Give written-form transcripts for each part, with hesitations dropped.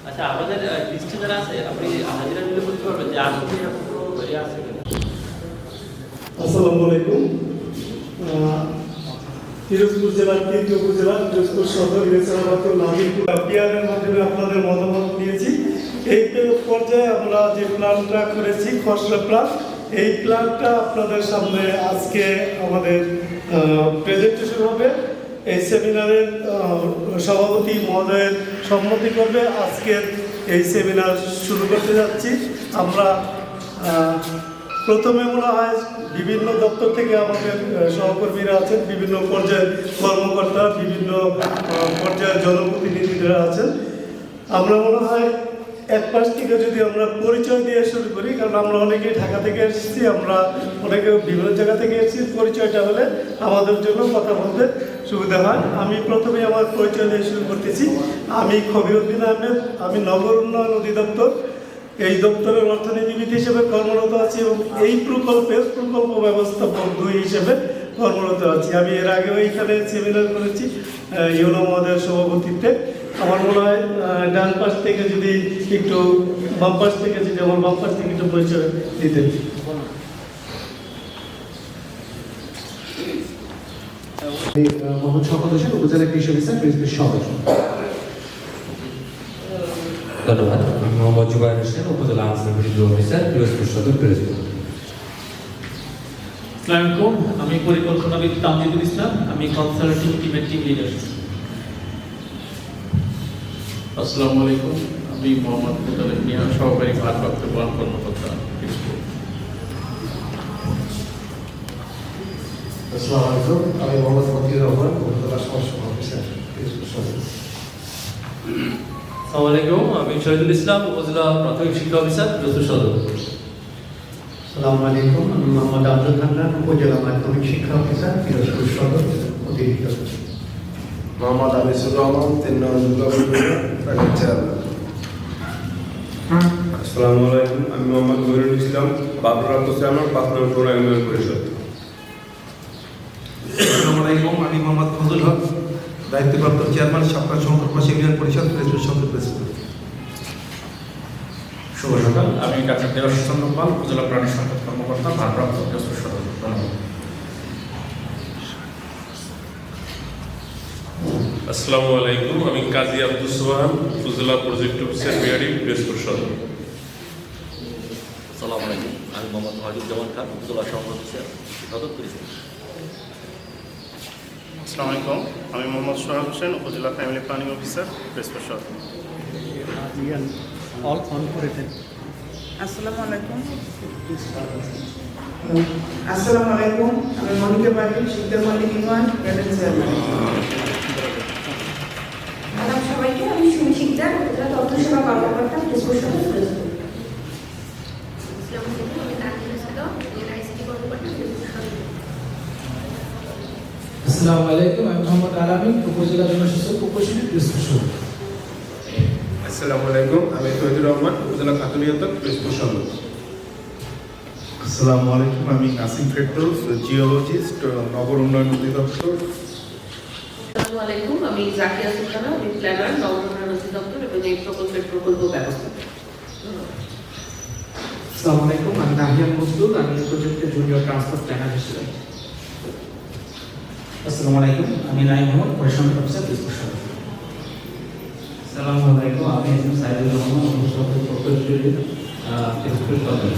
আচ্ছা, আমাদের লিস্টে যারা আছে আপনি হাজিরা নিলে বলতে পারবেন যে আসলে এ আছে কিনা। আসসালামু আলাইকুম। পিরোজপুর জেলার তৃতীয় উপজেলা পিরোজপুর সদর ইলেকশনাবাদ নাজিরপুর পিয়ারের মাধ্যমে আপনাদের মতামত নিয়েছি। এই পর্যায়ে আমরা যে প্ল্যানটা করেছি খসড়া প্ল্যান, এই প্ল্যানটা আপনাদের সামনে আজকে আমাদের প্রেজেন্টেশন হবে। এই সেমিনারের সভাপতি মহোদয়ের সম্মতি করবে আজকের এই সেমিনার শুরু করতে যাচ্ছি। আমরা প্রথমে মনে হয় বিভিন্ন দপ্তর থেকে আমাদের সহকর্মীরা আছেন, বিভিন্ন পর্যায়ের কর্মকর্তা, বিভিন্ন পর্যায়ের জনপ্রতিনিধিরা আছেন। আমরা মনে হয় এক পাশ থেকে যদি আমরা পরিচয় দিয়ে শুরু করি, কারণ আমরা অনেকেই ঢাকা থেকে এসেছি, আমরা অনেকে বিভিন্ন জায়গা থেকে এসেছি, পরিচয়টা হলে আমাদের জন্য কথা বলতে সুবিধা হয়। আমি প্রথমে আমার পরিচয় দিয়ে শুরু করতেছি। আমি খবিরউদ্দিন আহমেদ, আমি নগর উন্নয়ন অধিদপ্তর এই দপ্তরের অর্থনীতিবিদ হিসেবে কর্মরত আছি এবং এই প্রকল্পের প্রকল্প ব্যবস্থাপক 2 হিসেবে কর্মরত আছি। আমি এর আগেও এইখানে সেমিনার করেছি ইউনো মহোদয়ের সভাপতিত্বে। আমার মনে হয় ডান পাশ থেকে যদি একটু বাম পাশ থেকে যদি আমার বাম পাশ থেকে একটু পরিচয় দিতেন। মোহাম্মদ শওকত হোসেন, উপজেলা কৃষি অফিসার, পিরোজপুর সদর। ধন্যবাদ। মোহাম্মদ জুবায়ের হোসেন, উপজেলা আনসার অফিসার, পিরোজপুর সদর, পিরোজপুর। আসসালামু আলাইকুম, আমি পরিকল্পনাবিদ তামজিদুল ইসলাম, আমি কনসালটিং টিমের টিম লিডার। আসসালামু আলাইকুম, আমি মোহাম্মদ মুতালেব মিয়া, সহকারী ভারপ্রাপ্ত প্রধান কর্মকর্তা, পিরোজপুর। আসসালামু আলাইকুম, আমি মোহাম্মদ মতিউর রহমান, উপজেলা সমাজসেবা অফিসার, পিরোজপুর সদর। আসসালামু আলাইকুম, আমি শহীদুল ইসলাম, উপজেলা প্রাথমিক শিক্ষা অফিসার, পিরোজপুর সদর। আসসালামু আলাইকুম, আমি মোহাম্মদ আব্দুল হান্নান, উপজেলা মাধ্যমিক শিক্ষা অফিসার, পিরোজপুর সদর, অতিরিক্ত। মোহাম্মদ আনিসুর রহমান, 3 নং যুব চেয়ারম্যান। আসসালামু আলাইকুম, আমি মোহাম্মদ মহিরুল ইসলাম, ভারপ্রাপ্ত চেয়ারম্যান, 5 নং পৌর ইউনিয়ন পরিষদ। আসসালামু আলাইকুম, আমি মোহাম্মদ ফজল হক, দায়িত্বপ্রাপ্ত চেয়ারম্যান, সাপ্তাহ সংকল্প ইউনিয়ন পরিষদ, পিরোজপুর সদর, প্রেসিডেন্ট। শুভ সকাল, আমি ডাক্তার দেবাশিস চন্দ্র পাল, উপজেলা প্রাণী সম্পদ কর্মকর্তা, ভারপ্রাপ্ত, পিরোজপুর সদর। ধন্যবাদ। আসসালামু আলাইকুম, আমি কাজী আব্দুল সোহান, উপজেলা প্রজেক্ট অফিসার, বিআরডি, পিরোজপুর সদর। আসসালামু আলাইকুম, আমি মোহাম্মদ ওয়াহিদুজ্জামান খান, উপজেলা সহকারী অফিসার, সদর, পিরোজপুর। আসসালামু আলাইকুম, আমি মোহাম্মদ সোহাগ হোসেন, উপজেলা ফ্যামিলি প্ল্যানিং অফিসার, পিরোজপুর সদর। আসসালামু আলাইকুম। আসসালামু আলাইকুম, আমি মনিকা পাটিল, শিকদার মালিক ইউনিয়ন, প্যানেল চেয়ারম্যান। আদাব সবাইকে, আমি সুমি শিকদার, উপজেলা তথ্য সেবা কর্মকর্তা, পিরোজপুর সদর, পিরোজপুর। আসসালামু আলাইকুম, আমি তানজিলা সাদা, উপজেলা আইসিটি কর্মকর্তা, পিরোজপুর সদর। আসসালামু আলাইকুম, আমি মোহাম্মদ আলামিন, উপজেলা জনস্বাস্থ্য প্রকৌশলী, পিরোজপুর সদর। আসসালামু আলাইকুম, আমি তহিদুর রহমান, উপজেলা খাতুনিয়ত, পিরোজপুর সদর। আসসালামু আলাইকুম, আমি নাসিম ফেরদৌস, জিওলজিস্ট, নগর উন্নয়ন অধিদপ্তর। আসসালামু আলাইকুম, আমি জাকিয়া সুলতানা, আমি প্ল্যানার, নগর উন্নয়ন অধিদপ্তর এবং এই প্রকল্পের প্রকল্প ব্যবস্থাপক। আসসালামু আলাইকুম, আমি নাহিয়ান মজদুর, আমি প্রজেক্টের জুনিয়র ট্রান্সপোর্ট প্ল্যানার হিসেবে। আসসালামু আলাইকুম, আমি নাইম মোহাম্মদ, পরিসংখ্যান অফিসার, পিরোজপুর সদর। আসসালামু আলাইকুম, আমি সাইদুর রহমান, উপসভাপতি প্রকৌশলী, পিরোজপুর সদর।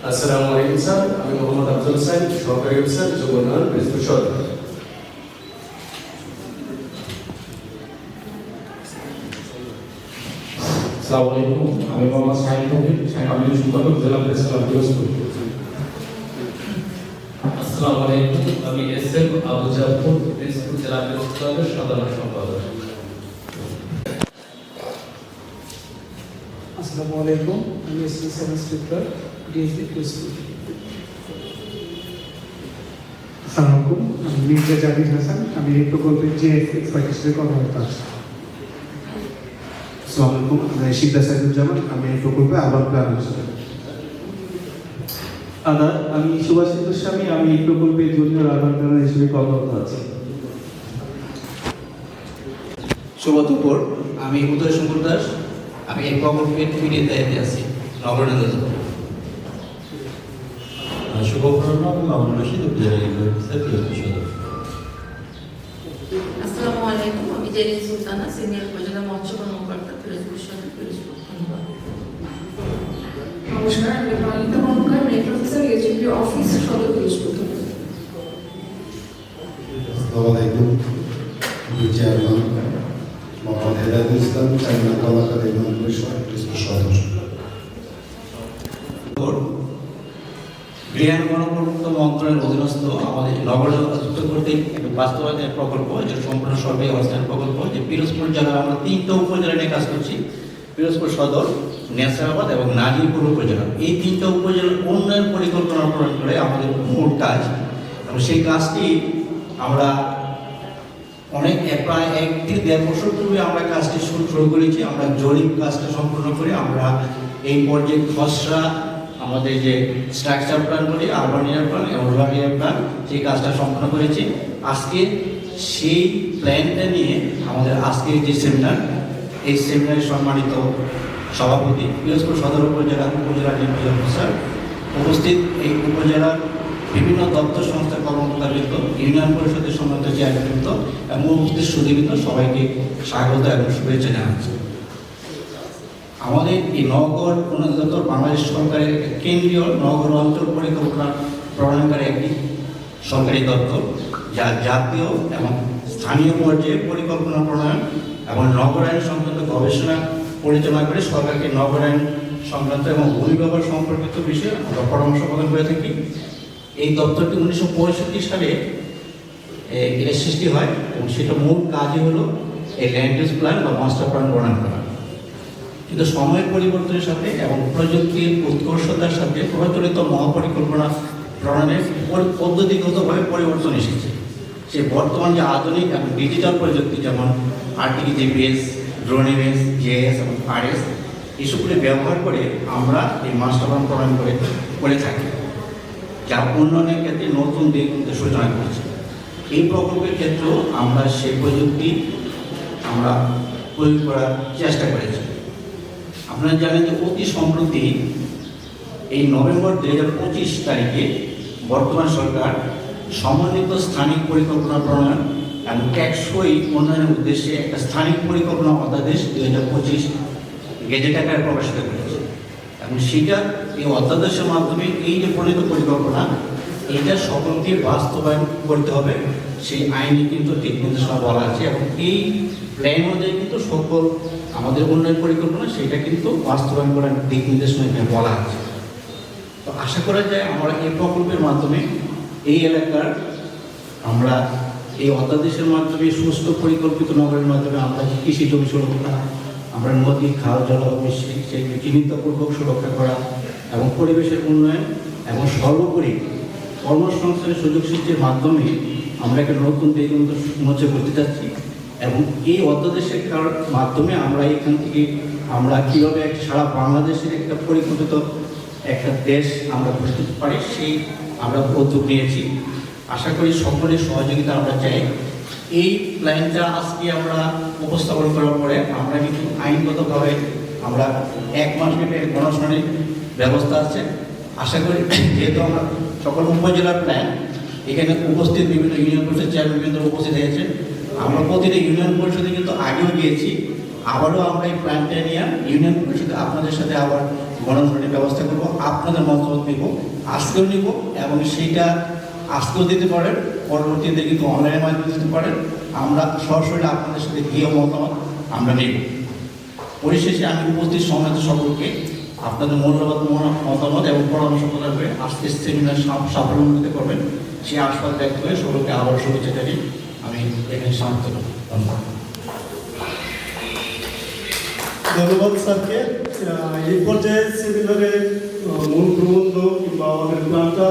আসসালামু আলাইকুম স্যার, আমি মোহাম্মদ আফজল হোসেন, সহকারী অফিসার, যুব উন্নয়ন, পিরোজপুর সদর। আসসালামু আলাইকুম, আমি মোহাম্মদ শাহিন কবির, আমি সম্পাদক, জেলা প্রেস ক্লাব, পিরোজপুর। আসসালামু আলাইকুম, আমি এসএম আবু জাফর, পিরোজপুর জেলা প্রেস ক্লাবের সাধারণ সম্পাদক। আসসালামু আলাইকুম, আমি অ্যাসিস্ট্যান্ট ইন্সট্রাক্টর ডিএসবি প্রিন্সিপাল। আসসালামু আলাইকুম, আমি মির্জা জাহিদ হাসান, আমি এই প্রকল্পের জিএফএক্স হিসেবে কর্মরত আছি। আসসালামু আলাইকুম, আমি শিকদার সাইদুজ্জামান, আমি এই প্রকল্পে আবার প্ল্যানার হিসেবে। আদাব, আমি সুভাষিত গোস্বামী, আমি এই প্রকল্পে জুনিয়র আরবান প্ল্যানার হিসেবে কর্মরত আছি। শুভ দুপুর, আমি উদয় শঙ্কর দাস, আমি এই প্রকল্পের ফিরিয়ে দায়িত্বে আছি নগরায়ণ। শুভ অপরাহ্ন, আমি মামুন রশিদ, উপজেলা নির্বাহী অফিসার পিরোজপুর সদর। আসসালামু আলাইকুম, আমি জেরিন সুলতানা, সিনিয়র উপজেলা মৎস্য কর্মকর্তা পিরোজপুর সদর। ধন্যবাদ। নমস্কার, আমি মালিকা কর্মকার, নেট অফিসার, এজিপি অফিস, সদর পিরোজপুর। আসসালামু আলাইকুম, আমি চেয়ারম্যান মোহাম্মদ হেদায়েতুল ইসলাম, চেয়ারম্যান কলাকার ইউনিয়ন পরিষদ পিরোজপুর সদর। গৃহায়ণ গণপূর্ত মন্ত্রণালয়ের অধীনস্থ আমাদের নগর যুক্ত করতে একটি বাস্তবায়নের প্রকল্প, যেটা সম্পূর্ণ সরকারি অবস্থান প্রকল্প, যে পিরোজপুর জেলার আমরা 3টা উপজেলা নিয়ে কাজ করছি। পিরোজপুর সদর, নেসারাবাদ এবং নাজিরপুর উপজেলা, এই 3টা উপজেলার উন্নয়ন পরিকল্পনা প্রণয়ন করে আমাদের মূল কাজ। এবং সেই কাজটি আমরা প্রায় 1 থেকে 1.5 বছর পূর্বে আমরা কাজটি শুরু করেছি। আমরা জরিপ কাজটা সম্পূর্ণ করে আমরা এই পর্যায়ে খসড়া আমাদের যে স্ট্রাকচার প্ল্যান বলি, আরবান এরিয়া প্ল্যান এবং রুরাল এরিয়া প্ল্যান, সেই কাজটা সম্পন্ন করেছি। আজকে সেই প্ল্যানটা নিয়ে আমাদের আজকের যে সেমিনার, এই সেমিনারে সম্মানিত সভাপতি, পিরোজপুর সদর উপজেলা নির্বাহী অফিসার, উপস্থিত এই উপজেলার বিভিন্ন দপ্তর সংস্থার কর্মকর্তাবৃন্দ, ইউনিয়ন পরিষদের সম্মানিত চেয়ারম্যানবৃন্দ এবং উপস্থিত সুধীবৃন্দ, সবাইকে স্বাগত এবং শুভেচ্ছা জানাচ্ছি। আমাদের এই নগর উন্নয়ন দপ্তর বাংলাদেশ সরকারের কেন্দ্রীয় নগর অঞ্চল পরিকল্পনা প্রণয়নকারী একটি সরকারি দপ্তর, যা জাতীয় এবং স্থানীয় পর্যায়ে পরিকল্পনা প্রণয়ন এবং নগরায়ণ সংক্রান্ত গবেষণা পরিচালনা করে সরকারকে নগরায়ণ সংক্রান্ত এবং ভূমি ব্যবহার সম্পর্কিত বিষয়ে আমরা পরামর্শ প্রদান করে থাকি। এই দপ্তরটি 1965 সালে এর সৃষ্টি হয় এবং সেটা মূল কাজই হলো এই ল্যান্ড ইউজ প্ল্যান বা মাস্টার প্ল্যান প্রণয়ন করা। কিন্তু সময়ের পরিবর্তনের সাথে এবং প্রযুক্তির উৎকর্ষতার সাথে প্রচলিত মহাপরিকল্পনা প্রণয়নের পদ্ধতিগতভাবে পরিবর্তন এসেছে। সে বর্তমান যে আধুনিক এবং ডিজিটাল প্রযুক্তি, যেমন আরটিজিপিএস, ড্রোন ইমেজ, জিআইএস এবং আরএস, এসবগুলি ব্যবহার করে আমরা এই মাস্টার প্ল্যান প্রণয়ন করে থাকি, যা উন্নয়নের ক্ষেত্রে নতুন দিক সূচনা করেছে। এই প্রকল্পের ক্ষেত্রেও আমরা সেই প্রযুক্তি আমরা প্রয়োগ করার চেষ্টা করেছি। আপনারা জানেন যে অতি সম্প্রতি এই নভেম্বর 2025 তারিখে বর্তমান সরকার সমন্বিত স্থানিক পরিকল্পনা প্রণয়ন এবং টেকসই উন্নয়নের উদ্দেশ্যে একটা স্থানিক পরিকল্পনা অধ্যাদেশ 2025 গেজেট আকারে প্রকাশিত করেছে। এবং সেটা এই অধ্যাদেশের মাধ্যমে এই যে প্রণীত পরিকল্পনা, এইটা সকলকে বাস্তবায়ন করতে হবে, সেই আইনে কিন্তু দিক নির্দেশনা বলা আছে। এবং এই প্ল্যান অনুযায়ী কিন্তু সকল আমাদের উন্নয়ন পরিকল্পনা সেটা কিন্তু বাস্তবায়ন করার দিক নির্দেশনা এখানে বলা আছে। তো আশা করা যায় আমরা এই প্রকল্পের মাধ্যমে এই এলাকার আমরা এই অধ্যাদেশের মাধ্যমে সুস্থ পরিকল্পিত নগরের মাধ্যমে আমরা কৃষি জমি সুরক্ষা, আমরা নদী, খাল, জলাভূমি সেগুলি চিহ্নিতপূর্বক সুরক্ষা করা এবং পরিবেশের উন্নয়ন এবং সর্বোপরি কর্মসংস্থানের সুযোগ সৃষ্টির মাধ্যমে আমরা একটা নতুন দিক উন্মোচন করতে যাচ্ছি। এবং এই অধ্যাদেশের মাধ্যমে আমরা এখান থেকে আমরা কীভাবে সারা বাংলাদেশের একটা পরিকল্পিত একটা দেশ আমরা বুঝতে পারি, সেই আমরা উদ্যোগ নিয়েছি। আশা করি সকলের সহযোগিতা আমরা চাই। এই প্ল্যানটা আজকে আমরা উপস্থাপন করার পরে আমরা কিন্তু আইনগতভাবে আমরা 1 মাস ব্যাপী গণশুনানির ব্যবস্থা আছে। আশা করি যেহেতু আমরা সকল উপজেলার প্ল্যান, এখানে উপস্থিত বিভিন্ন ইউনিয়ন পরিষদ চেয়ারম্যান উপস্থিত হয়েছে, আমরা প্রতিটা ইউনিয়ন পরিষদে কিন্তু আগেও গিয়েছি, আবারও আমরা এই প্ল্যানটা নিয়ে ইউনিয়ন পরিষদে আপনাদের সাথে আবার গণশুনানির ব্যবস্থা করব, আপনাদের মতামত নিব, আজকেও নিব এবং সেইটা আজকেও দিতে পারেন, পরবর্তীতে কিন্তু অনলাইনের মাধ্যমে দিতে পারেন। আমরা সরাসরি আপনাদের সাথে গিয়ে মতামত আমরা নেব। পরিশেষে আমি উপস্থিত সম্মানিত সকলকে আপনাদের মূল্যবান মতামত এবং পরামর্শ প্রদান করে আজকের সেমিনার সাফল্যমণ্ডিত করবেন, সেই আশীর্বাদ ব্যক্ত করে সকলকে আবার শুভেচ্ছা জানিয়ে আমি এখানে সমাপ্ত করব। ধন্যবাদ। ধন্যবাদ স্যারকে। এই পর্যায়ে সেমিনারে মূল প্রবন্ধ কিংবা আমাদের প্ল্যানটা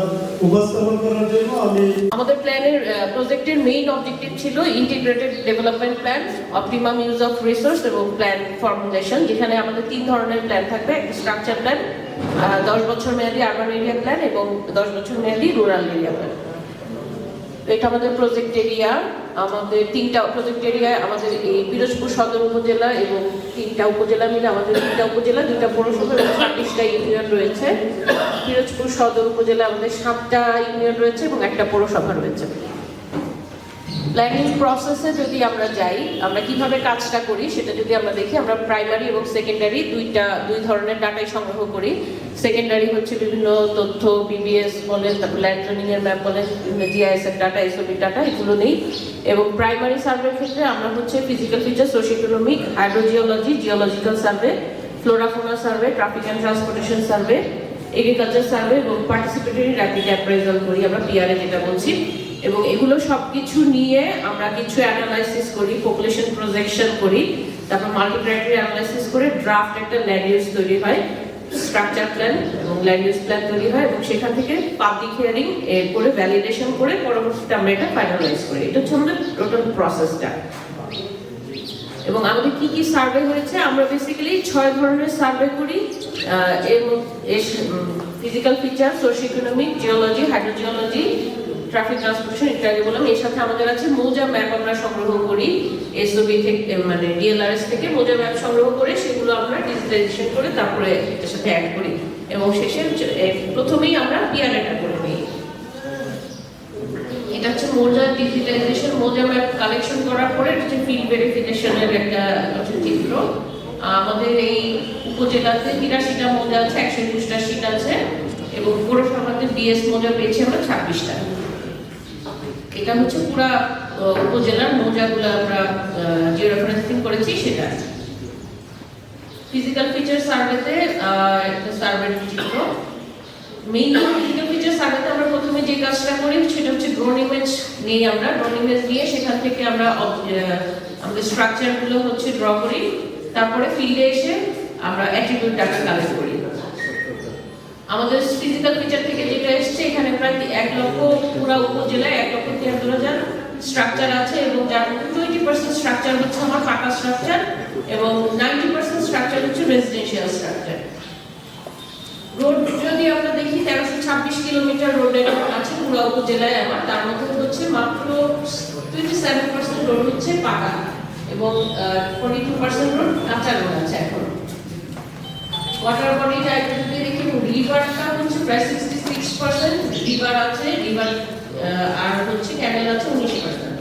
উপস্থাপন করার জন্য আমি আমাদের প্ল্যানের প্রজেক্টের মেইন অবজেক্টিভ ছিল integrated development plan, optimum use of resource এবং প্ল্যান ফর্মুলেশন, যেখানে আমাদের 3 ধরনের প্ল্যান থাকবে। একটা স্ট্রাকচার প্ল্যান, 10 বছর মেয়াদী আরবান এরিয়া প্ল্যান এবং 10 বছর মেয়াদী রুরাল এরিয়া প্ল্যান। এটা আমাদের প্রজেক্ট এরিয়া। আমাদের 3টা প্রজেক্ট এরিয়ায় আমাদের এই পিরোজপুর সদর উপজেলা এবং 3টা উপজেলা মিলে আমাদের 3টা উপজেলা, 2টা পৌরসভা এবং 26টা ইউনিয়ন রয়েছে। পিরোজপুর সদর উপজেলা আমাদের 7টা ইউনিয়ন রয়েছে এবং 1টা পৌরসভা রয়েছে। প্ল্যানিং প্রসেসে যদি আমরা যাই, আমরা কিভাবে কাজটা করি সেটা যদি আমরা দেখি, আমরা প্রাইমারি এবং সেকেন্ডারি দুই ধরনের ডাটাই সংগ্রহ করি। সেকেন্ডারি হচ্ছে বিভিন্ন তথ্য, বিবিএস বলেন, তারপর ল্যান্ড ট্রেনিং এর ম্যাপ বলেন, জিআইএস এর ডাটা, এসওবি ডাটা, এগুলো নেই। এবং প্রাইমারি সার্ভের ক্ষেত্রে আমরা হচ্ছে physical feature, socioeconomic, hydrogeology, geological survey, flora fauna survey, traffic and transportation survey, agriculture survey এবং পার্টিসিপেটরি র্যাপিড অ্যাপ্রাইজাল করি আমরা, পিআরএ যেটা বলছি। এবং এগুলো সবকিছু নিয়ে আমরা কিছু অ্যানালাইসিস করি, পপুলেশন প্রজেকশন করি, তারপর মাল্টি ক্রাইটেরিয়া অ্যানালাইসিস করে ড্রাফট একটা ল্যান্ড ইউজ তৈরি হয়, স্ট্রাকচার প্ল্যান এবং ল্যান্ড ইউজ প্ল্যান তৈরি হয় এবং সেখান থেকে পাবলিক হিয়ারিং করে ভ্যালিডেশন করে পরবর্তীতে আমরা এটা ফাইনালাইজ করি। এটা হচ্ছে আমাদের টোটাল প্রসেসটা। এবং আমাদের কি কি সার্ভে হয়েছে, আমরা বেসিক্যালি 6 ধরনের সার্ভে করি। এর মধ্যে physical feature, socioeconomic, geology, hydrogeology, traffic transportation ইত্যাদি বললাম। এর সাথে আমাদের আছে মৌজা ম্যাপ আমরা সংগ্রহ করি, এসওবি থেকে মানে ডিএলআরএস থেকে মৌজা ম্যাপ সংগ্রহ করে সেগুলো আমরা ডিজিটাইজেশন করে তারপরে এর সাথে অ্যাড করি এবং শেষে প্রথমেই আমরা পিআরএটা করে নিই। এটা হচ্ছে মৌজা ডিজিটাইজেশন, মৌজা ম্যাপ কালেকশন করার পরে হচ্ছে ফিল্ড ভেরিফিকেশনের একটা চিত্র। আমাদের এই উপজেলাতে 83টা মৌজা আছে, 121টা সিট আছে এবং পৌরসভাতে ডিএস মৌজা পেয়েছি আমরা 26টা। এটা হচ্ছে পুরা উপজেলার মৌজাগুলো আমরা যে রেফারেন্সিং করেছি সেটা। ফিজিক্যাল ফিচার সার্ভেতে একটা সার্ভের চিত্র। মেইনলি ফিজিক্যাল ফিচার সার্ভেতে আমরা প্রথমে যে কাজটা করি সেটা হচ্ছে ড্রোন ইমেজ নিয়ে, আমরা ড্রোন ইমেজ নিয়ে সেখান থেকে আমরা আমাদের স্ট্রাকচারগুলো হচ্ছে ড্র করি, তারপরে ফিল্ডে এসে আমরা অ্যাট্রিবিউট ডাটা কালেক্ট করি। আমাদের ফিজিক্যাল ফিচার থেকে যেটা এসছে, এখানে প্রায় 1 লক্ষ পুরা উপজেলায় 1,73,000 স্ট্রাকচার আছে এবং যার 20% স্ট্রাকচার হচ্ছে আমার পাকা স্ট্রাকচার এবং 90% স্ট্রাকচার হচ্ছে রেসিডেন্সিয়াল স্ট্রাকচার। রোড যদি আমরা দেখি 1326 কিলোমিটার রোডের আছে পুরা উপজেলায় আমার, তার মধ্যে হচ্ছে মাত্র 27% রোড হচ্ছে পাকা এবং 22% রোড কাঁচা রোড আছে এখন। ওয়াটার বডিটা একটু যদি দেখি, রিভারটা হচ্ছে প্রায় 66% রিভার আছে, রিভার আর হচ্ছে ক্যানেল আছে 19%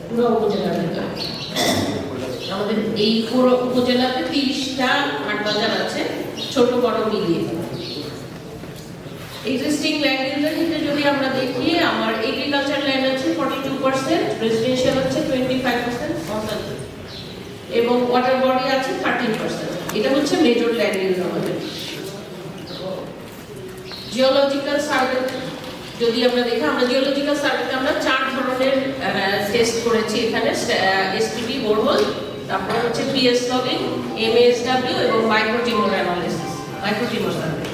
পুরো উপজেলার ভিতরে। আমাদের এই পুরো উপজেলাতে 30টা হাট বাজার আছে, ছোট বড় মিলিয়ে। এক্সিস্টিং ল্যান্ড ইউজের ক্ষেত্রে যদি আমরা দেখি, আমার এগ্রিকালচার ল্যান্ড আছে 42%, রেসিডেন্সিয়াল আছে 25% এবং ওয়াটার বডি আছে 13%। এটা হচ্ছে মেজর ল্যান্ড ইউজ আমাদের। জিওলজিক্যাল সার্ভে যদি আমরা দেখি, আমরা জিওলজিক্যাল সার্ভেতে আমরা 4 ধরনের টেস্ট করেছি এখানে, এসপিবি বোরহোল, তারপর হচ্ছে পিএস লগিং, এমএসডব্লিউ এবং মাইক্রোটিমোর অ্যানালিসিস, মাইক্রোটিমোর সার্ভে।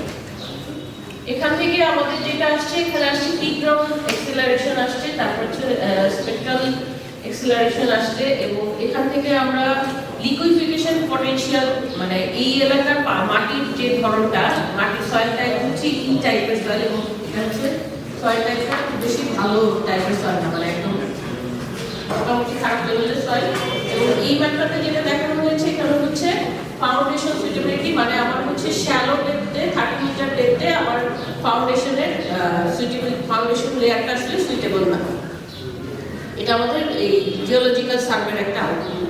এখান থেকে আমাদের যেটা আসছে, এখানে আসছে পিক গ্রাউন্ড এক্সিলারেশন আসছে, তারপর হচ্ছে স্পেকট্রাল এক্সিলারেশন আসছে এবং এখান থেকে আমরা লিকুইফিকেশন পটেনশিয়াল, মানে এই এলাকার মাটির যে ধরনটা, মাটির সয়েল টাইপ হচ্ছে ই টাইপের সয়েল এবং এটা হচ্ছে সয়েল টাইপটা খুব বেশি ভালো টাইপের সয়েল না, মানে একদম মোটামুটি খারাপ লেভেলের সয়েল। এবং এই ম্যাপটাতে যেটা দেখানো হয়েছে এখানে হচ্ছে ফাউন্ডেশন সুইটেবিলিটি, মানে আমার হচ্ছে শ্যালো ডেপথে 30 মিটার ডেপথে আমার ফাউন্ডেশনের সুইটেবল ফাউন্ডেশন লেয়ারটা আসলে সুইটেবল না। এটা আমাদের এই জিওলজিক্যাল সার্ভের একটা আউটপুট।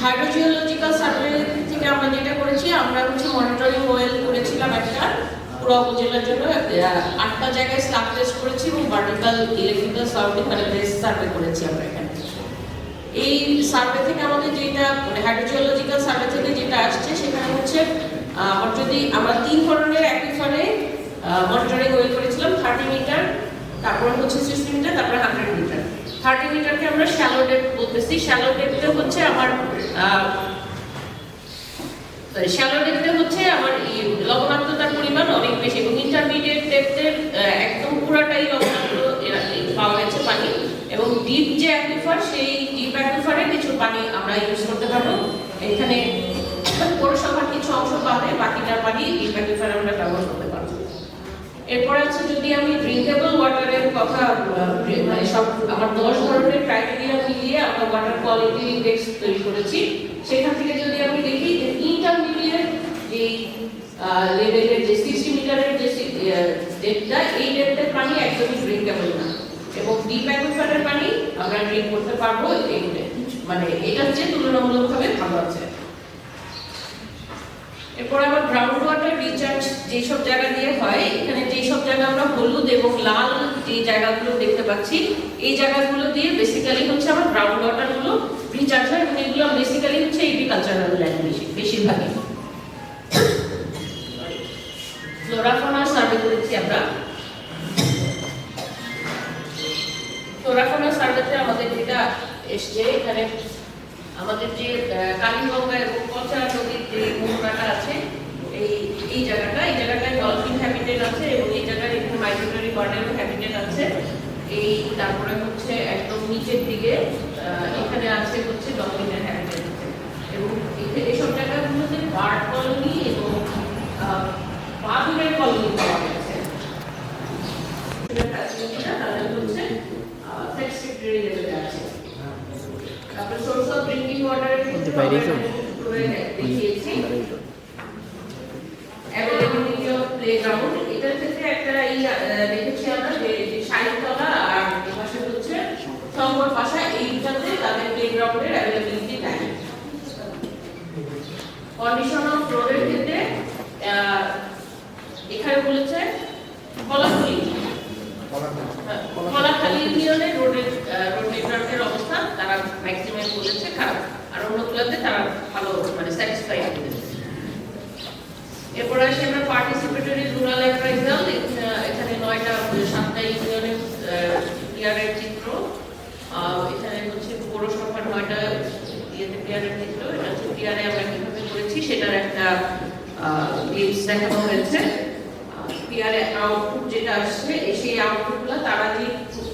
হাইড্রোজিওলজিক্যাল সার্ভে থেকে আমরা যেটা করেছি, আমরা হচ্ছে মনিটরিং ওয়েল করেছিলাম একটা পুরো উপজেলার জন্য, 8টা জায়গায় স্ল্যাব টেস্ট করেছি এবং ভার্টিক্যাল ইলেকট্রিক্যাল সার্ভে মানে বেস সার্ভে করেছি আমরা এখানে। এই সার্ভে থেকে আমাদের যেটা মানে হাইড্রোজিওলজিক্যাল সার্ভে থেকে যেটা আসছে সেখানে হচ্ছে যদি আমরা 3 ধরনের অ্যাকুইফারে মনিটরিং ওয়েল করেছিলাম, 30 মিটার, তারপর হচ্ছে 60 মিটার, তারপর 100 মিটার। 30 মিটারকে আমরা শ্যালো ডেপথ বলতেছি। শ্যালো ডেপথে হচ্ছে আমার শ্যালো ডেপথে হচ্ছে আমার লবণাক্ততার পরিমাণ অনেক বেশি এবং ইন্টারমিডিয়েট ডেপথের একদম পুরাটাই লবণাক্ত পাওয়া গেছে পানি এবং ডিপ যে অ্যাকুইফার সেই ডিপ অ্যাকুইফারে কিছু পানি আমরা ইউজ করতে পারবো। এখানে পৌরসভার কিছু অংশ বাদে বাকিটার পানি ডিপ অ্যাকুইফারে আমরা ব্যবহার করতে পারবো। এরপর আছে যদি আমি ড্রিঙ্কেবল ওয়াটারের কথা মানে সব আমার 10 ধরনের ক্রাইটেরিয়া মিলিয়ে আমরা ওয়াটার কোয়ালিটি ইনডেক্স তৈরি করেছি। সেখান থেকে যদি আমি দেখি যে ইন্টারমিডিয়েট যে লেভেলের যে 60 মিটারের যে ডেপথটা এই ডেপথের পানি একদমই ড্রিঙ্কেবল না এবং ডিপ অ্যাকুইফারের পানি আমরা ড্রিঙ্ক করতে পারবো এইগুলো মানে এটা হচ্ছে তুলনামূলকভাবে ভালো আছে। এরপর আবার গ্রাউন্ড ওয়াটার রিচার্জ যেসব জায়গা দিয়ে হয় এখানে যেসব জায়গা আমরা হলুদ এবং লাল যে জায়গাগুলো দেখতে পাচ্ছি এই জায়গাগুলো দিয়ে বেসিক্যালি হচ্ছে আমার গ্রাউন্ড ওয়াটারগুলো রিচার্জ হয় এবং এগুলো বেসিক্যালি হচ্ছে এগ্রিকালচারাল ল্যান্ড বেশিরভাগই। ফ্লোরা ফনা সার্ভে করেছি আমরা। ফ্লোরা ফনা সার্ভেতে আমাদের যেটা এসছে এখানে আমাদের যে কালীগঙ্গা এবং পচা নদীর যে মোহনাটা আছে এই জায়গাটায় ডলফিন হ্যাবিটেট আছে এবং এই জায়গায় এখানে মাইগ্রেটরি বার্ডেরও হ্যাবিটেট আছে। এই তারপরে হচ্ছে একদম নিচের দিকে এখানে আছে হচ্ছে ডলফিনের হ্যাবিটেট এবং এইসব জায়গাগুলোতে বার্ড কলোনি এবং বাদুড়ের কলোনি পাওয়া গেছে। তাদের হচ্ছে সেক্রেটারি লেভেলে আছে। তারপরে সোর্স অফ ড্রিঙ্কিং ওয়াটারের দেখিয়েছি। অ্যাভেলেবিলিটি অফ প্লেগ্রাউন্ড এটার ক্ষেত্রে একটা দেখেছি আমরা যে সাহিত্যতলা আর পাশে হচ্ছে শঙ্কর পাশা এইটাতে তাদের প্লেগ্রাউন্ডের অ্যাভেলেবিলিটি নাই। কন্ডিশন অফ রোডের ক্ষেত্রে এখানে বলেছে কলাখালী ইউনিয়নের রোড নেটওয়ার্কের অবস্থা তারা ম্যাক্সিমাম বলেছে খারাপ আর অন্যগুলোতে তারা ভালো মানে স্যাটিসফাইড হয়েছে। এরপর আসি আমরা পার্টিসিপেটরি রুরাল অ্যাপ্রাইজাল এখানে 7টা ইউনিয়নের পিআরের চিত্র এখানে হচ্ছে পৌরসভার 9টা পিআরের চিত্র এটা হচ্ছে পিআরে আমরা কিভাবে করেছি সেটার একটা দেখানো হয়েছে। পিআরে আউটপুট যেটা আসছে সেই আউটপুটগুলো তারা যে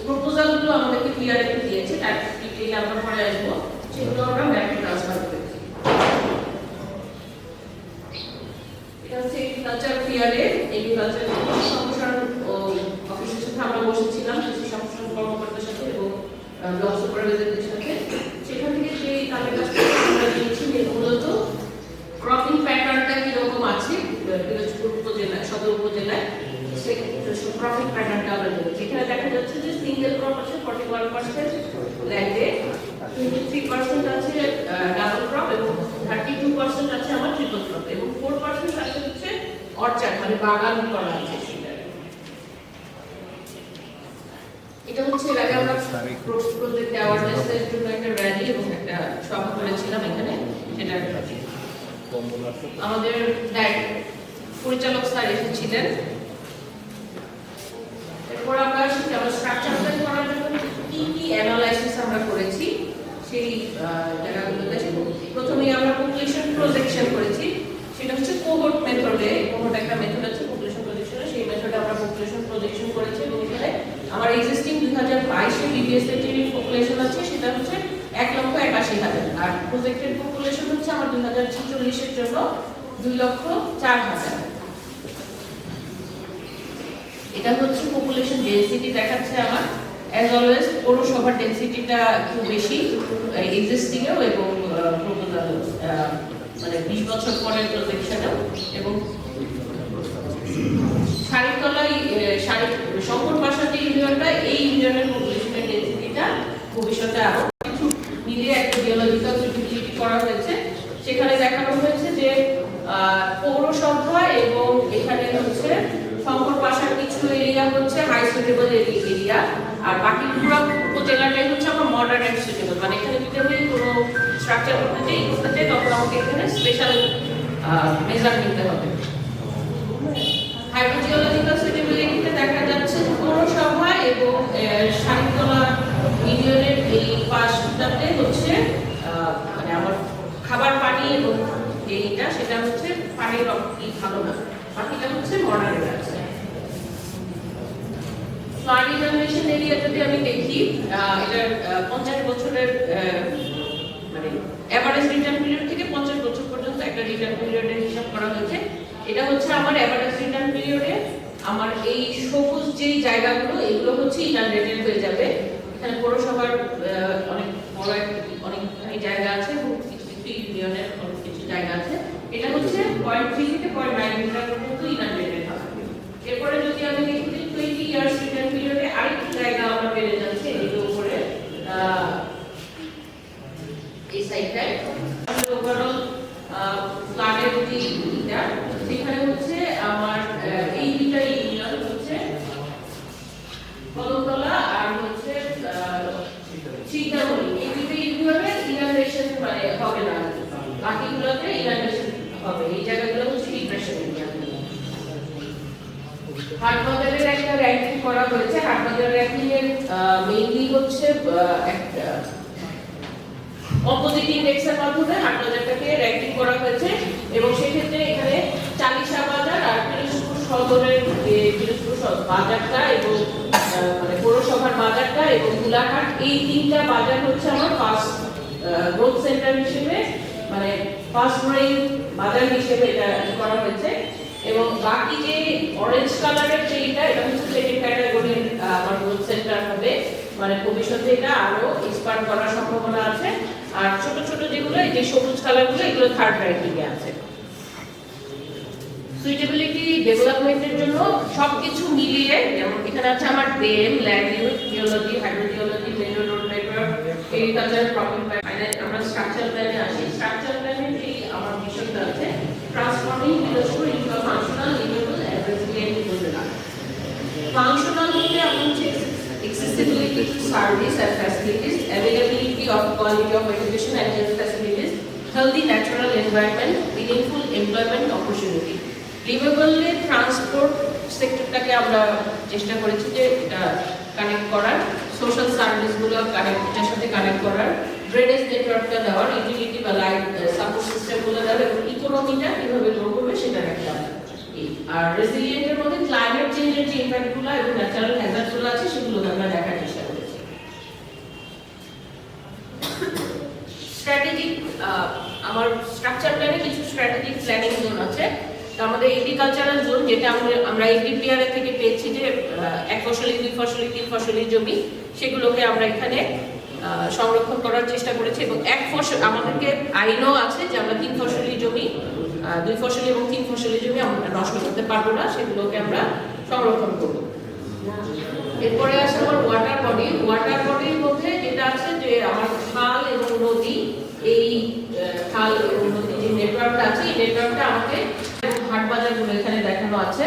প্রপোজালগুলো আমাদেরকে পিআরে দিয়েছে তার ডিটেইল আমরা পরে আসবো সেগুলো আমরা ম্যাপে ট্রান্সফার করেছি। এটা হচ্ছে এগ্রিকালচার পিআরে এগ্রিকালচার সম্প্রসারণ অফিসের সাথে আমরা বসেছিলাম কৃষি সম্প্রসারণ কর্মকর্তার সাথে এবং ব্লক সুপারভাইজারদের সাথে। সেখান থেকে যে তাদের কাছ থেকে আমরা নিয়েছি মূলত ক্রপিং প্যাটার্নটা কিরকম আছে পিরোজপুর উপজেলায় সদর উপজেলায় সেই ক্রপিং প্যাটার্নটা আমরা দেখেছি। এখানে দেখা যাচ্ছে যে সিঙ্গেল ক্রপ আছে 41% ল্যান্ডে, 23% আছে ডাবল ক্রপ এবং 32% আছে আমার ট্রিপল ক্রপ এবং 4% আছে হচ্ছে অর্চার্ড মানে বাগান করা আছে। এটা হচ্ছে এর আগে আমরা প্রজেক্ট অ্যাওয়ারনেসের জন্য একটা র্যালি এবং একটা সভা করেছিলাম এখানে সেটা আমাদের পরিচালক স্যার এসেছিলেন। এরপর আমরা স্ট্রাকচার প্ল্যান করার জন্য কি কি অ্যানালাইসিস আমরা করেছি সেই জায়গাগুলোতে প্রথমেই আমরা পপুলেশন প্রজেকশন করেছি সেটা হচ্ছে কোহর্ট মেথডে। কোহর্ট একটা মেথড আছে পপুলেশন প্রজেকশনে সেই মেথডে আমরা পপুলেশন প্রজেকশন করেছি এবং এখানে আমার এক্সিস্টিং 2022 এর বিবিএস এর যে পপুলেশন আছে সেটা হচ্ছে 1,81,000 আর প্রজেক্টেড পপুলেশন হচ্ছে আমার 2046 এর জন্য 2,04,000। এটা হচ্ছে পপুলেশন ডেনসিটি দেখাচ্ছে আমার অ্যাজ অলওয়েজ পৌরসভার ডেনসিটিটা একটু বেশি এক্সিস্টিং এও এবং প্রপোজাল মানে 20 বছর পরের প্রজেকশনেও এবং শাড়িতলায় শঙ্কর পাশা যে ইউনিয়নটা এই ইউনিয়নের পপুলেশনের ডেনসিটিটা ভবিষ্যতে আরো কিছু মিলিয়ে একটা জিওলজিক্যাল ফিজিবিলিটি করা হয়েছে। সেখানে দেখানো হয়েছে যে পৌরসভা এবং এখানে হচ্ছে শঙ্কর পাশার কিছু এরিয়া হচ্ছে হাই সুটেবল এরিয়া আর বাকি পুরো উপজেলাটাই হচ্ছে আমার মডারেট সুটেবল মানে এখানে যদি আমি কোনো স্ট্রাকচার করতে চাই তখন আমাকে এখানে স্পেশাল মেজার নিতে হবে। হাইড্রোজিওলজিক্যাল সুটেবিলিটিতে দেখা যাচ্ছে পৌরসভা এবং শাড়িতলা ইউনিয়নের এই পাশটাতে হচ্ছে মানে আমার খাবার পানি এবং যেটা সেটা হচ্ছে পানির ভালো না, বাকিটা হচ্ছে মডারেট আছে। ফ্লাড ইভালুয়েশন এরিয়া যদি আমি দেখি, এটা 50 বছরের মানে এভারেজ রিটার্ন পিরিয়ড থেকে 50 বছর পর্যন্ত একটা রিটার্ন পিরিয়ডের হিসাব করা হয়েছে। এটা হচ্ছে আমার এভারেজ রিটার্ন পিরিয়ডে আমার এই সবুজ যে জায়গাগুলো এগুলো হচ্ছে ইনান্ডেটেড হয়ে যাবে। এখানে পৌরসভার অনেক বড় অনেকখানি জায়গা আছে এবং কিছু কিছু ইউনিয়নের অনেক কিছু জায়গা আছে। এটা হচ্ছে 0.3 থেকে 0.9 মিটার পর্যন্ত ইনান্ডেটেড হবে। এরপরে যদি আমি দেখি যে 20 ইয়ার্স রিটার্ন পিরিয়ডে আরেকটু জায়গা আমরা বেড়ে যাচ্ছে এর উপরে এই সাইডটায় ওভারঅল ফ্লাডের যে এটা সেখানে হচ্ছে আমার এই দুইটা ইউনিয়ন হচ্ছে কদমতলা আর হচ্ছে চিন্তামণি, এই দুইটা ইউনিয়নে ইনান্ডেশন মানে হবে না, বাকিগুলোতে ইনান্ডেশন হবে। এই জায়গাগুলো হচ্ছে ডিপ্রেশন এরিয়া। হাটবাজারের একটা র্যাঙ্কিং করা হয়েছে। হাটবাজার র্যাঙ্কিং এর মেইনলি হচ্ছে একটা অপোজিট ইন্ডেক্সের মাধ্যমে হাটবাজারটাকে র্যাঙ্কিং করা হয়েছে এবং সেক্ষেত্রে এখানে চালিশা বাজার আর পিরোজপুর সদরের পিরোজপুর বাজারটা এবং মানে পৌরসভার বাজারটা এবং গোলাঘাট এই তিনটা বাজার হচ্ছে আমার ফার্স্ট গ্রোথ সেন্টার হিসেবে মানে ফার্স্ট গ্রোয়িং বাজার হিসেবে এটা করা হয়েছে। এবং বাকি যে অরেঞ্জ কালারের যেটা এটা হচ্ছে সেকেন্ড ক্যাটাগরির আমার গ্রোথ সেন্টার হবে, মানে ভবিষ্যতে এটা আরো এক্সপান্ড করার সম্ভাবনা আছে। আর ছোট ছোট যেগুলো এই যে সবুজ কালারগুলো এগুলো থার্ড র্যাঙ্কিং এ আছে। সুইটেবিলিটি ডেভেলপমেন্টের জন্য সবকিছু মিলিয়ে যেমন এখানে আছে আমার drain, land use, geology, hydrogeology, main road network, agriculture, cropping, আমরা স্ট্রাকচারাল প্ল্যানে আসি। স্ট্রাকচারাল প্ল্যানে এই আমার বিষয়টা আছে transforming Pirojpur into a functional, liveable and resilient upazila. Functional বলতে আমরা হচ্ছে accessibility to service and facilities, availability of quality of education and health facilities, healthy natural environment, meaningful employment opportunity. Livable transport সেক্টরটাকে আমরা চেষ্টা করেছি যে এটা কানেক্ট করার, সোশ্যাল সার্ভিসগুলো এটার সাথে কানেক্ট করার, ড্রেনেজ নেটওয়ার্কটা দেওয়ার, ইউটিলিটি বা লাইট সাপোর্ট সিস্টেমগুলো দেওয়ার এবং ইকোনমিটা কিভাবে গ্রো করবে সেটা একটা। আর রেসিলিয়েন্টের মধ্যে ক্লাইমেট চেঞ্জের যে ইম্প্যাক্টগুলো এবং ন্যাচারাল হ্যাজার্ডগুলো আছে সেগুলো আমরা দেখার চেষ্টা করেছি। স্ট্র্যাটেজিক আমার স্ট্রাকচার প্ল্যানে কিছু স্ট্র্যাটেজিক প্ল্যানিং জোন আছে। আমাদের এগ্রিকালচারাল জোন যেটা আমরা এগ্রিপিয়ার থেকে পেয়েছি যে এক ফসলি, দুই ফসলি, তিন ফসলি জমি, সেগুলোকে আমরা এখানে সংরক্ষণ করার চেষ্টা করেছি এবং এক ফসল আমাদেরকে আইনও আছে যে আমরা তিন ফসলি জমি, দুই ফসলি এবং তিন ফসলি জমি আমরা নষ্ট করতে পারবো না, সেগুলোকে আমরা সংরক্ষণ করব। এরপরে আছে আমার ওয়াটার বডি। ওয়াটার বডির মধ্যে যেটা আছে যে আমার খাল এবং নদী, এই খাল এবং নদী যে নেটওয়ার্কটা আছে এই নেটওয়ার্কটা আমাকে হাট বাজারগুলো এখানে দেখানো আছে।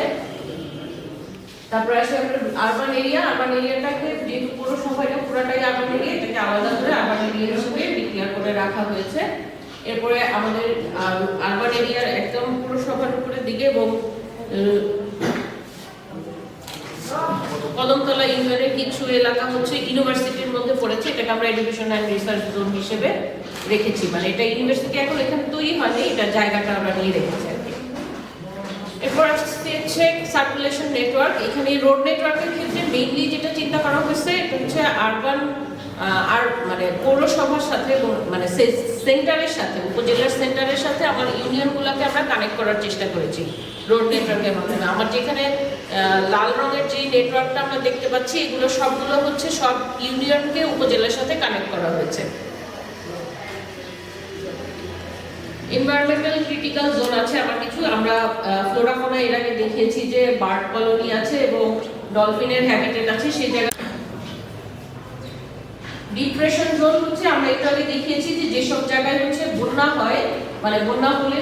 তারপরে আসে আরবান এরিয়া। আরবান এরিয়াটাকে যেহেতু পৌরসভা এটা পুরোটাই আরবান এরিয়া, এটাকে আলাদা করে আরবান এরিয়া হিসেবে ডিক্লেয়ার করে রাখা হয়েছে। এরপরে আমাদের আরবান এরিয়ার একদম পৌরসভার উপরের দিকে এবং কদমতলা ইউনিয়নের কিছু এলাকা হচ্ছে ইউনিভার্সিটির মধ্যে পড়েছে, এটাকে আমরা এডুকেশন অ্যান্ড রিসার্চ জোন হিসেবে রেখেছি। মানে এটা ইউনিভার্সিটি এখন এখানে তৈরি হয়নি, এটা জায়গাটা আমরা নিয়ে রেখেছি আর কি। এরপর হচ্ছে সার্কুলেশন নেটওয়ার্ক। এখানে রোড নেটওয়ার্কের ক্ষেত্রে মেইনলি যেটা চিন্তা করা হয়েছে এটা হচ্ছে আরবান আর মানে পৌরসভার সাথে মানে সেন্টারের সাথে, উপজেলার সেন্টারের সাথে আমার ইউনিয়নগুলোকে আমরা কানেক্ট করার চেষ্টা করেছি রোড নেটওয়ার্কের মাধ্যমে। আমার যেখানে লাল রঙের যে নেটওয়ার্কটা আমরা দেখতে পাচ্ছি এগুলো সবগুলো হচ্ছে সব ইউনিয়নকে উপজেলার সাথে কানেক্ট করা হয়েছে। এনভায়রনমেন্টাল ক্রিটিক্যাল জোন আছে আমার কিছু। আমরা ফ্লোরাফোনা এর আগে দেখিয়েছি যে বার্ড কলোনি আছে এবং ডলফিনের হ্যাবিটেট আছে সেই জায়গা। ডিপ্রেশন জোন হচ্ছে আমরা একটু আগে দেখিয়েছি যে যেসব জায়গায় হচ্ছে বন্যা হয়, মানে বন্যা হলে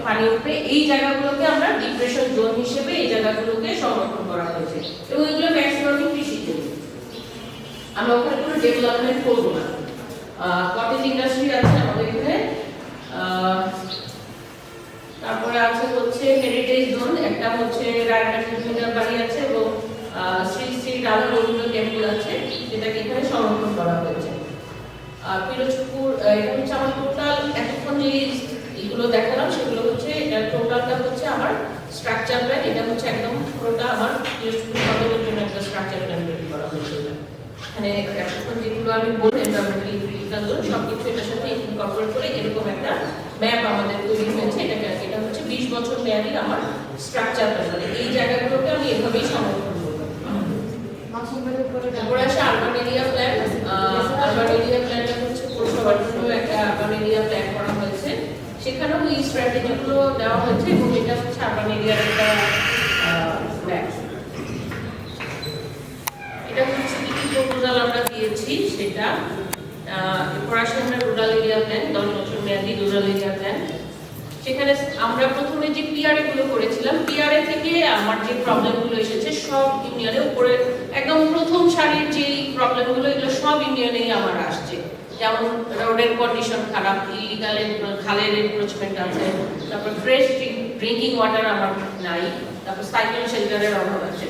পানি উঠবে, এই জায়গাগুলোকে আমরা ডিপ্রেশন জোন হিসেবে এই জায়গাগুলোকে সংরক্ষণ করা হয়েছে এবং এগুলো ম্যাক্সিমামই কৃষিতে। আমরা ওখানে কোনো ডেভেলপমেন্ট করবো না। কটেজ ইন্ডাস্ট্রি আছে আমাদের এখানে। তারপরে আছে হচ্ছে হেরিটেজ জোন, একটা হচ্ছে রায়নার বাড়ি আছে এবং শ্রী শ্রী রাধা গোবিন্দ টেম্পল আছে যেটাকে এখানে সংরক্ষণ করা হয়েছে। পিরোজপুর এটা হচ্ছে আমার টোটাল এতক্ষণ যে এগুলো দেখালাম সেগুলো হচ্ছে এটা টোটালটা হচ্ছে আমার স্ট্রাকচার প্ল্যান। এটা হচ্ছে একদম পুরোটা আমার পিরোজপুর জন্য একটা স্ট্রাকচার প্ল্যান তৈরি করা হয়েছে। এখানে এখন যেগুলো আমি বললাম এনভায়রনমেন্টালি ক্রিটিক্যাল জোন সবকিছু এটার সাথে ইনকর্পোরেট করে এরকম একটা ম্যাপ আমাদের তৈরি হয়েছে। এটা হচ্ছে 20 বছর মেয়াদী আমার স্ট্রাকচার প্ল্যান। এই জায়গাগুলোকে আমি এভাবেই সংরক্ষণ করব। তারপরে আসে urban area plan. Urban area প্ল্যানটা হচ্ছে পৌরসভার জন্য একটা আরবান এরিয়া প্ল্যান করা হয়েছে। সেখানেও এই স্ট্র্যাটেজিগুলো দেওয়া হয়েছে এবং এটা হচ্ছে আরবান এরিয়ার একটা প্ল্যান। এটা হচ্ছে কিছু প্রপোজাল আমরা দিয়েছি সেটা। এরপর আসে আমরা রুরাল এরিয়া প্ল্যান, 10 বছর মেয়াদী রুরাল এরিয়া প্ল্যান। সেখানে আমরা প্রথমে যে পিআরএ গুলো করেছিলাম, পিআরএ থেকে আমার যে প্রবলেমগুলো এসেছে সব ইউনিয়নে উপরে একদম প্রথম সারির যে প্রবলেমগুলো এগুলো সব ইউনিয়নেই আমার আসছে। যেমন রোডের কন্ডিশন খারাপ, ইলিগাল খালের এনক্রোচমেন্ট আছে, তারপর ফ্রেশ ড্রিঙ্কিং ওয়াটার আমার নাই, তারপর সাইকেল শেল্টারের অভাব আছে।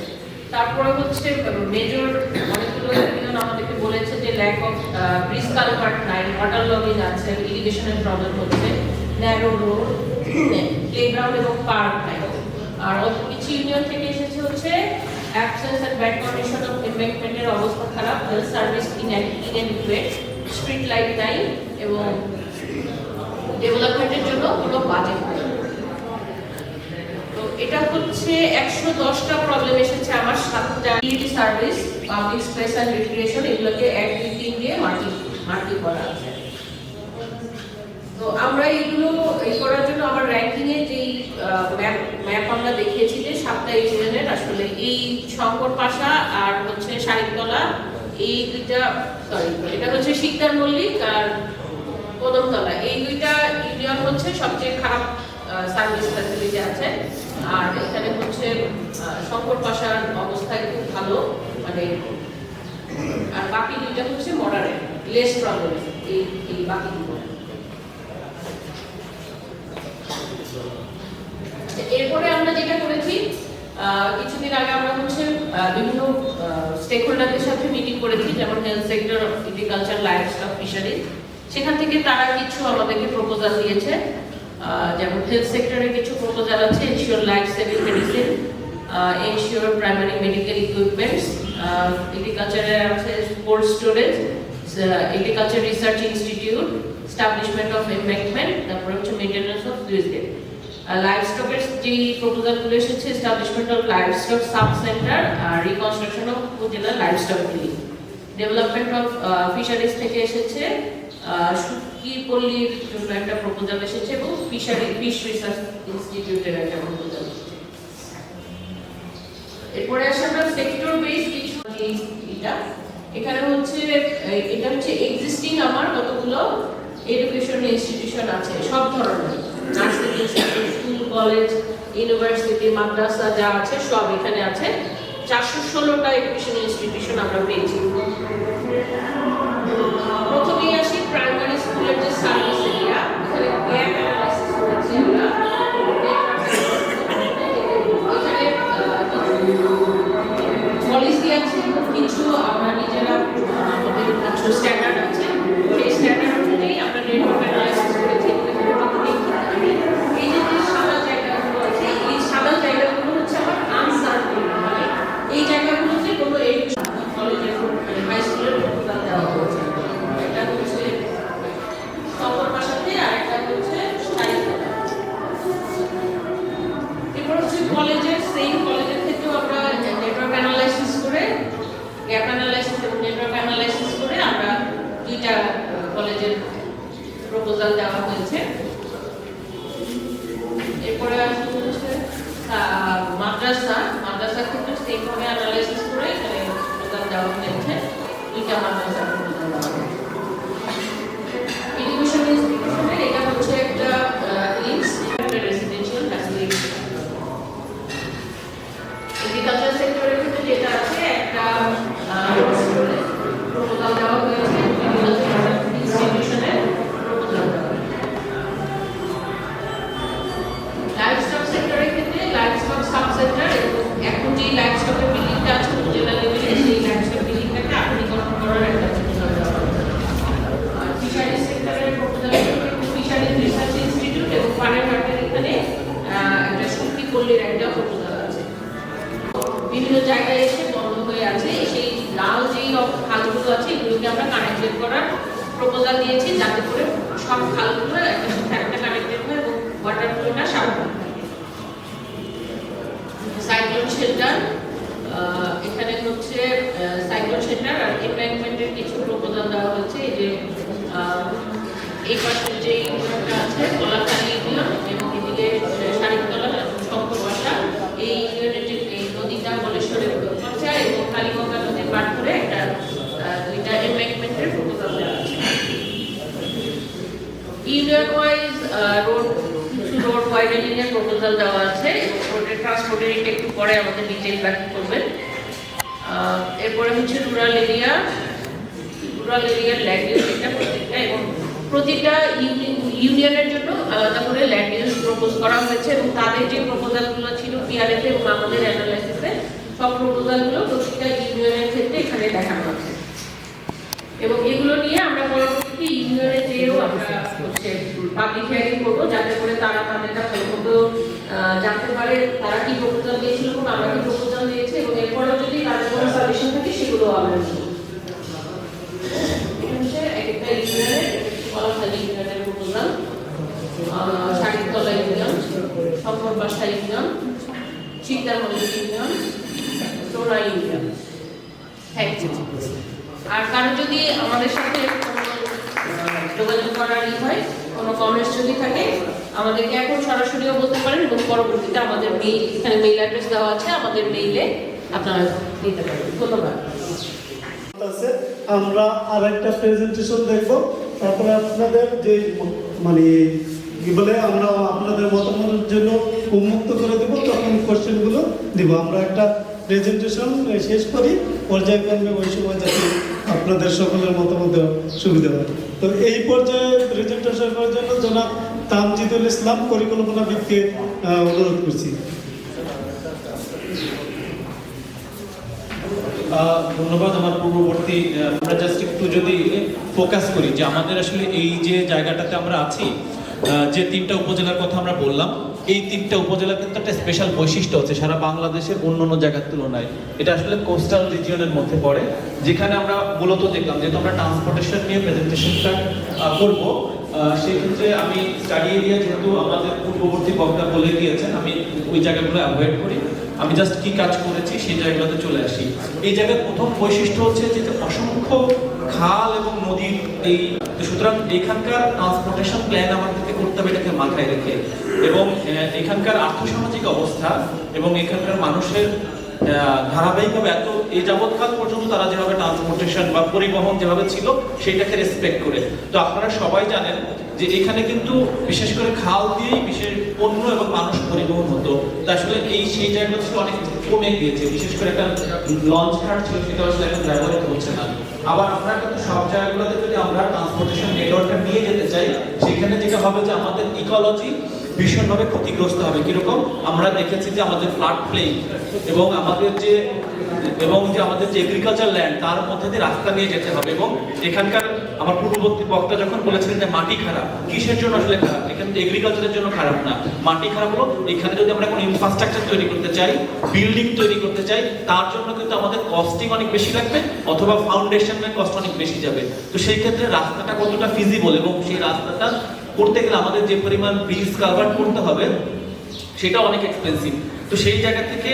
তারপরে হচ্ছে মেজর অনেকগুলো ইউনিয়ন আমাদেরকে বলেছে যে ল্যাক অফ ব্রিজ কালভার্ট নাই, ওয়াটার লবিং আছে, ইরিগেশনের প্রবলেম হচ্ছে, ন্যারো রোড, প্লেগ্রাউন্ড এবং পার্ক নাই। আর অল্প কিছু ইউনিয়ন থেকে এসেছে হচ্ছে absence and bad condition of এমবেঙ্কমেন্টের অবস্থা খারাপ, health service inadequate, street light নাই এবং ডেভেলপমেন্টের জন্য কোনো বাজেট নেই। তো এটা হচ্ছে 110টা প্রবলেম এসেছে আমার 7টা utility service, public space and recreation, এগুলোকে 1, 2, 3 দিয়ে মার্কিং করা আছে। তো আমরা এগুলো করার জন্য আমার র্যাঙ্কিং এ যে ম্যাপ আমরা দেখিয়েছি যে 7টা ইউনিয়নের আসলে এই শঙ্কর পাশা আর হচ্ছে শাড়িতলা, এই দুইটা এটা হচ্ছে শিকদার মল্লিক আর কদমতলা, এই দুইটা ইউনিয়ন হচ্ছে সবচেয়ে খারাপ সার্ভিস ফ্যাসিলিটি আছে। আর এখানে হচ্ছে শঙ্কর পাশার অবস্থায় খুব ভালো, মানে আর বাকি দুইটা হচ্ছে মডারেট, লেস প্রবলেম এই বাকি দুটো। এরপরে আমরা যেটা করেছি কিছুদিন আগে আমরা হচ্ছে বিভিন্ন স্টেক হোল্ডারদের সাথে মিটিং করেছি, যেমন health sector, agriculture, livestock, fisheries. সেখান থেকে তারা কিছু আমাদেরকে প্রপোজাল দিয়েছে। যেমন হেলথ সেক্টরে কিছু প্রপোজাল আছে, ensure life saving medicine, ensure primary medical equipments, এগ্রিকালচারে আছে cold storage, agriculture research institute, establishment of embankment, তারপরে হচ্ছে মেইনটেনেন্স অফ সুইচ গেট। লাইভস্টকের যে প্রপোজালগুলো এসেছে, establishment of livestock sub centre, reconstruction of upazila livestock clinic. Development of fisheries থেকে এসেছে শুটকি পল্লীর জন্য একটা প্রপোজাল এসেছে এবং ফিশ রিসার্চ ইনস্টিটিউটের একটা প্রপোজাল এসেছে। এরপরে আসে আমরা সেক্টর বেস কিছু এখানে হচ্ছে এটা হচ্ছে এক্সিস্টিং আমার কতগুলো এডুকেশন ইনস্টিটিউশন আছে সব ধরনের, নার্সারি, স্কুল, কলেজ, ইউনিভার্সিটি, মাদ্রাসা যা আছে সব এখানে আছে। 416টা এডুকেশন ইনস্টিটিউশন আমরা পেয়েছি। প্রথমেই আসি প্রাইমারি স্কুলের যে সার্ভিস এরিয়া, এখানে গ্যাপ অ্যানালাইসিস করেছি আমরা। এখানে পলিসি আছে, কিছু আমরা নিজেরা আমাদের কিছু স্ট্যান্ডার্ড আছে, সেই স্ট্যান্ডার্ড অনুযায়ী আমরা নেটওয়ার্ক অ্যানালাইসিস করেছি। এই যে সাদা জায়গাগুলো আছে, এই সাদা জায়গাগুলো হচ্ছে আমার আনসার্টেন, মানে এই জায়গাগুলোতে কোনো কলেজের হাই স্কুলের প্রপোজাল দেওয়া হয়েছে। একটা হচ্ছে শঙ্কর পাশাতে আর একটা হচ্ছে শাড়িতলা। এরপর হচ্ছে কলেজের, সেই কলেজের থেকেও আমরা নেটওয়ার্ক অ্যানালাইসিস করে, গ্যাপ অ্যানালাইসিস এবং নেটওয়ার্ক অ্যানালাইসিস করে আমরা দুইটা কলেজের প্রপোজাল দেওয়া হয়েছে। এরপরে হচ্ছে মাদ্রাসা ক্ষেত্রে সেইভাবে অ্যানালাইসিস করে এখানে প্রপোজাল দেওয়া হয়েছে, দুইটা মাদ্রাসা প্রপোজাল দেওয়া হয়েছে। এডুকেশন ইনস্টিটিউশনের এটা হচ্ছে একটা লিংকস, একটা রেসিডেন্সিয়াল ফ্যাসিলিটি। এগ্রিকালচার সেক্টরের ক্ষেত্রে যেটা আছে একটা প্রপোজাল দেওয়া হয়েছে, এগ্রিকালচার ইনস্টিটিউশনের প্রপোজাল দেওয়া হয়েছে। লাইভস্টক সেক্টরের ক্ষেত্রে লাইভস্টক সাব সেন্টার, এখন যে লাইভস্টকের বিল্ডিংটা আছে উপজেলা লেভেলে, সেই লাইভস্টক বিল্ডিংটাকে আধুনিকরণ করার একটা আছে এগুলোকে আমরা কানেক্টেড করার প্রপোজাল দিয়েছি, যাতে করে সব খালগুলো একটা সাথে একটা কানেক্টেড হয় এবং ওয়াটার ফ্লোটা স্বাভাবিক থাকে। সাইক্লোন শেল্টার, এখানে হচ্ছে সাইক্লোন শেল্টার আর এমপ্লয়মেন্টের কিছু প্রপোজাল দেওয়া হয়েছে। এই যে এই পাশে যে ইউনিয়নটা আছে কলাখালী ইউনিয়ন এবং এদিকে শারিকতলা শঙ্কর বাসা, এই ইউনিয়নের যে নদীটা বলেশ্বরের পর্যায়ে এবং কালীগঙ্গা নদীর পার করে একটা দুইটা এমপ্লয়মেন্টের প্রপোজাল দেওয়া আছে। ইউনিয়ন ওয়াইজ রোড ওয়াইডেনিং এর প্রপোজাল দেওয়া আছে এবং রোডের ট্রান্সপোর্টের একটু পরে আমাদের ডিটেইল ব্যাখ্যা করবেন। এরপরে হচ্ছে রুরাল এরিয়ার ল্যান্ড ইউজ, এটা প্রত্যেকটা এবং প্রতিটা ইউনিয়নের জন্য আলাদা করে ল্যান্ড ইউজ প্রপোজ করা হয়েছে এবং তাদের যে প্রপোজালগুলো ছিল পিআরএতে এবং আমাদের অ্যানালাইসিসে সব প্রপোজালগুলো প্রতিটা ইউনিয়নের ক্ষেত্রে এখানে দেখানো আছে এবং এগুলো নিয়ে আমরা পরবর্তীতে ইউনিয়নে যেও আমরা হচ্ছে পাবলিক হিয়ারিং করবো, যাতে করে তারা তাদেরটা ভালোমতো জানতে পারে তারা কি প্রপোজাল দিয়েছিল এবং আমরা কি প্রপোজাল দিয়েছি এবং এরপরেও যদি তাদের কোনো সাজেশন থাকে সেগুলো আমরা নিব। একটা ইউনিয়নের কলাখালী ইউনিয়নের proposal, Sharikatala union, Shankar Basa union, Chintamallik union, Sona union. Thank you. আর কারো যদি আমাদের সাথে যোগাযোগ করার হয়, কোনো কমেন্টস যদি থাকে আমাদেরকে এখন সরাসরিও বলতে পারেন এবং পরবর্তীতে আমাদের মেইল, এখানে মেইল অ্যাড্রেস দেওয়া আছে, আমাদের মেইলে আপনারা দিতে পারেন। ধন্যবাদ। আমরা আর একটা প্রেজেন্টেশন দেখব, তারপরে আপনাদের যে মানে কি বলে আমরা আপনাদের মতামতের জন্য উন্মুক্ত করে দেব, তখন কোশ্চেনগুলো দিব। আমরা একটা প্রেজেন্টেশন শেষ করি পর্যায়ক্রমে, ওই সময় যাতে আপনাদের সকলের মতামত দেওয়ার সুবিধা হয়। তো এই পর্যায়ে প্রেজেন্টেশন করার জন্য জনাব তামজিদুল ইসলাম পরিকল্পনাবিদকে অনুরোধ করছি। ধন্যবাদ। আমার পূর্ববর্তী আমরা জাস্ট একটু যদি ফোকাস করি যে আমাদের আসলে এই যে জায়গাটাতে আমরা আছি, যে তিনটা উপজেলার কথা আমরা বললাম, এই তিনটা উপজেলার কিন্তু একটা স্পেশাল বৈশিষ্ট্য আছে সারা বাংলাদেশের অন্যান্য জায়গার তুলনায়। এটা আসলে কোস্টাল রিজিয়নের মধ্যে পড়ে, যেখানে আমরা মূলত দেখলাম যেহেতু আমরা ট্রান্সপোর্টেশন নিয়ে প্রেজেন্টেশনটা করব, সেই ক্ষেত্রে আমি স্টাডি এরিয়া যেহেতু আমাদের পূর্ববর্তী বক্তা বলে দিয়েছেন, আমি ওই জায়গাগুলো অ্যাভয়েড করি। আমি জাস্ট কি কাজ করেছি সেই জায়গাগুলোতে চলে আসি। এই জায়গার প্রথম বৈশিষ্ট্য হচ্ছে যে অসংখ্য খাল এবং নদীর এই, সুতরাং এখানকার ট্রান্সপোর্টেশন প্ল্যান আমাদেরকে করতে হবে এটাকে মাথায় রেখে, এবং এখানকার আর্থসামাজিক অবস্থা এবং এখানকার মানুষের ধারাবাহিকভাবে এত এই যাবৎকাল পর্যন্ত তারা যেভাবে ট্রান্সপোর্টেশন বা পরিবহন যেভাবে ছিল সেটাকে রেসপেক্ট করে। তো আপনারা সবাই জানেন যে এখানে কিন্তু বিশেষ করে খাল দিয়েই বিশেষ পণ্য এবং মানুষ পরিবহন হতো। তা আসলে এই সেই জায়গাটা ছিল অনেক কমে গিয়েছে, বিশেষ করে একটা লঞ্চ ঘাট ছিল সেটা আসলে এখন ব্যবহৃত হচ্ছে না। আবার আমরা কিন্তু সব জায়গাগুলোতে যদি আমরা ট্রান্সপোর্টেশন নেটওয়ার্কটা নিয়ে যেতে চাই, সেখানে যেটা হবে যে আমাদের ইকোলজি ভীষণভাবে ক্ষতিগ্রস্ত হবে। কিরকম আমরা দেখেছি যে আমাদের ফ্লাড প্লেইন এবং আমাদের যে এগ্রিকালচার ল্যান্ড তার মধ্যে দিয়ে রাস্তা নিয়ে যেতে হবে, এবং এখানকার আমার পূর্ববর্তী বক্তা যখন বলেছিলেন যে মাটি খারাপ, কিসের জন্য আসলে খারাপ? এখানে এগ্রিকালচারের জন্য খারাপ না, মাটি খারাপ হলো এখানে যদি আমরা কোনো ইনফ্রাস্ট্রাকচার তৈরি করতে চাই, বিল্ডিং তৈরি করতে চাই, তার জন্য কিন্তু আমাদের কস্টিং অনেক বেশি লাগবে, অথবা ফাউন্ডেশনের কস্ট অনেক বেশি যাবে। তো সেই ক্ষেত্রে রাস্তাটা কতটা ফিজিবল এবং সেই রাস্তাটা করতে গেলে আমাদের যে পরিমাণ ব্রিজ কালভার্ট করতে হবে সেটা অনেক এক্সপেন্সিভ। তো সেই জায়গা থেকে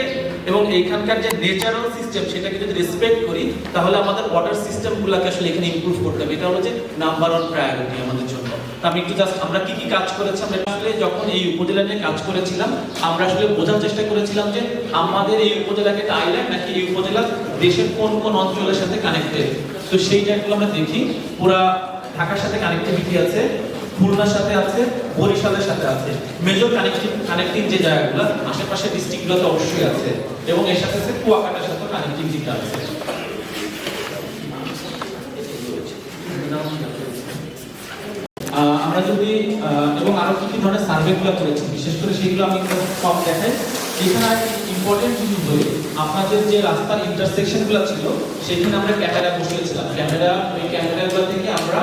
এবং এইখানকার যে ন্যাচারাল সিস্টেম সেটাকে যদি রেসপেক্ট করি, তাহলে আমাদের ওয়াটার সিস্টেমগুলোকে আসলে এখানে ইমপ্রুভ করতে হবে। এটা হলো যে নাম্বার ওয়ান প্রায়োরিটি আমাদের জন্য। আমি একটু জাস্ট আমরা কি কি কাজ করেছি, আমরা আসলে যখন এই উপজেলা নিয়ে কাজ করেছিলাম আমরা আসলে বোঝার চেষ্টা করেছিলাম যে আমাদের এই উপজেলাকে একটা আইল্যান্ড নাকি এই উপজেলা দেশের কোন কোন অঞ্চলের সাথে কানেক্টেড। তো সেই জায়গাগুলো আমরা দেখি, পুরা ঢাকার সাথে কানেক্টিভিটি আছে, খুলনার সাথে আছে, বরিশালের সাথে আছে, মেজর কানেক্টিং যে জায়গাগুলো আশেপাশের ডিস্ট্রিক্টগুলোতে অবশ্যই আছে, এবং এর সাথে আছে কুয়াকাটার সাথে কানেক্টিভিটি আছে। আমরা যদি এবং আরো কি ধরনের সার্ভেগুলো করেছি, বিশেষ করে সেগুলো আমি কম দেখাই। এখানে ইম্পর্টেন্ট জিনিস বলি, আপনাদের যে রাস্তার ইন্টারসেকশনগুলো ছিল সেখানে আমরা ক্যামেরা বসিয়েছিলাম। ওই ক্যামেরাগুলো থেকে আমরা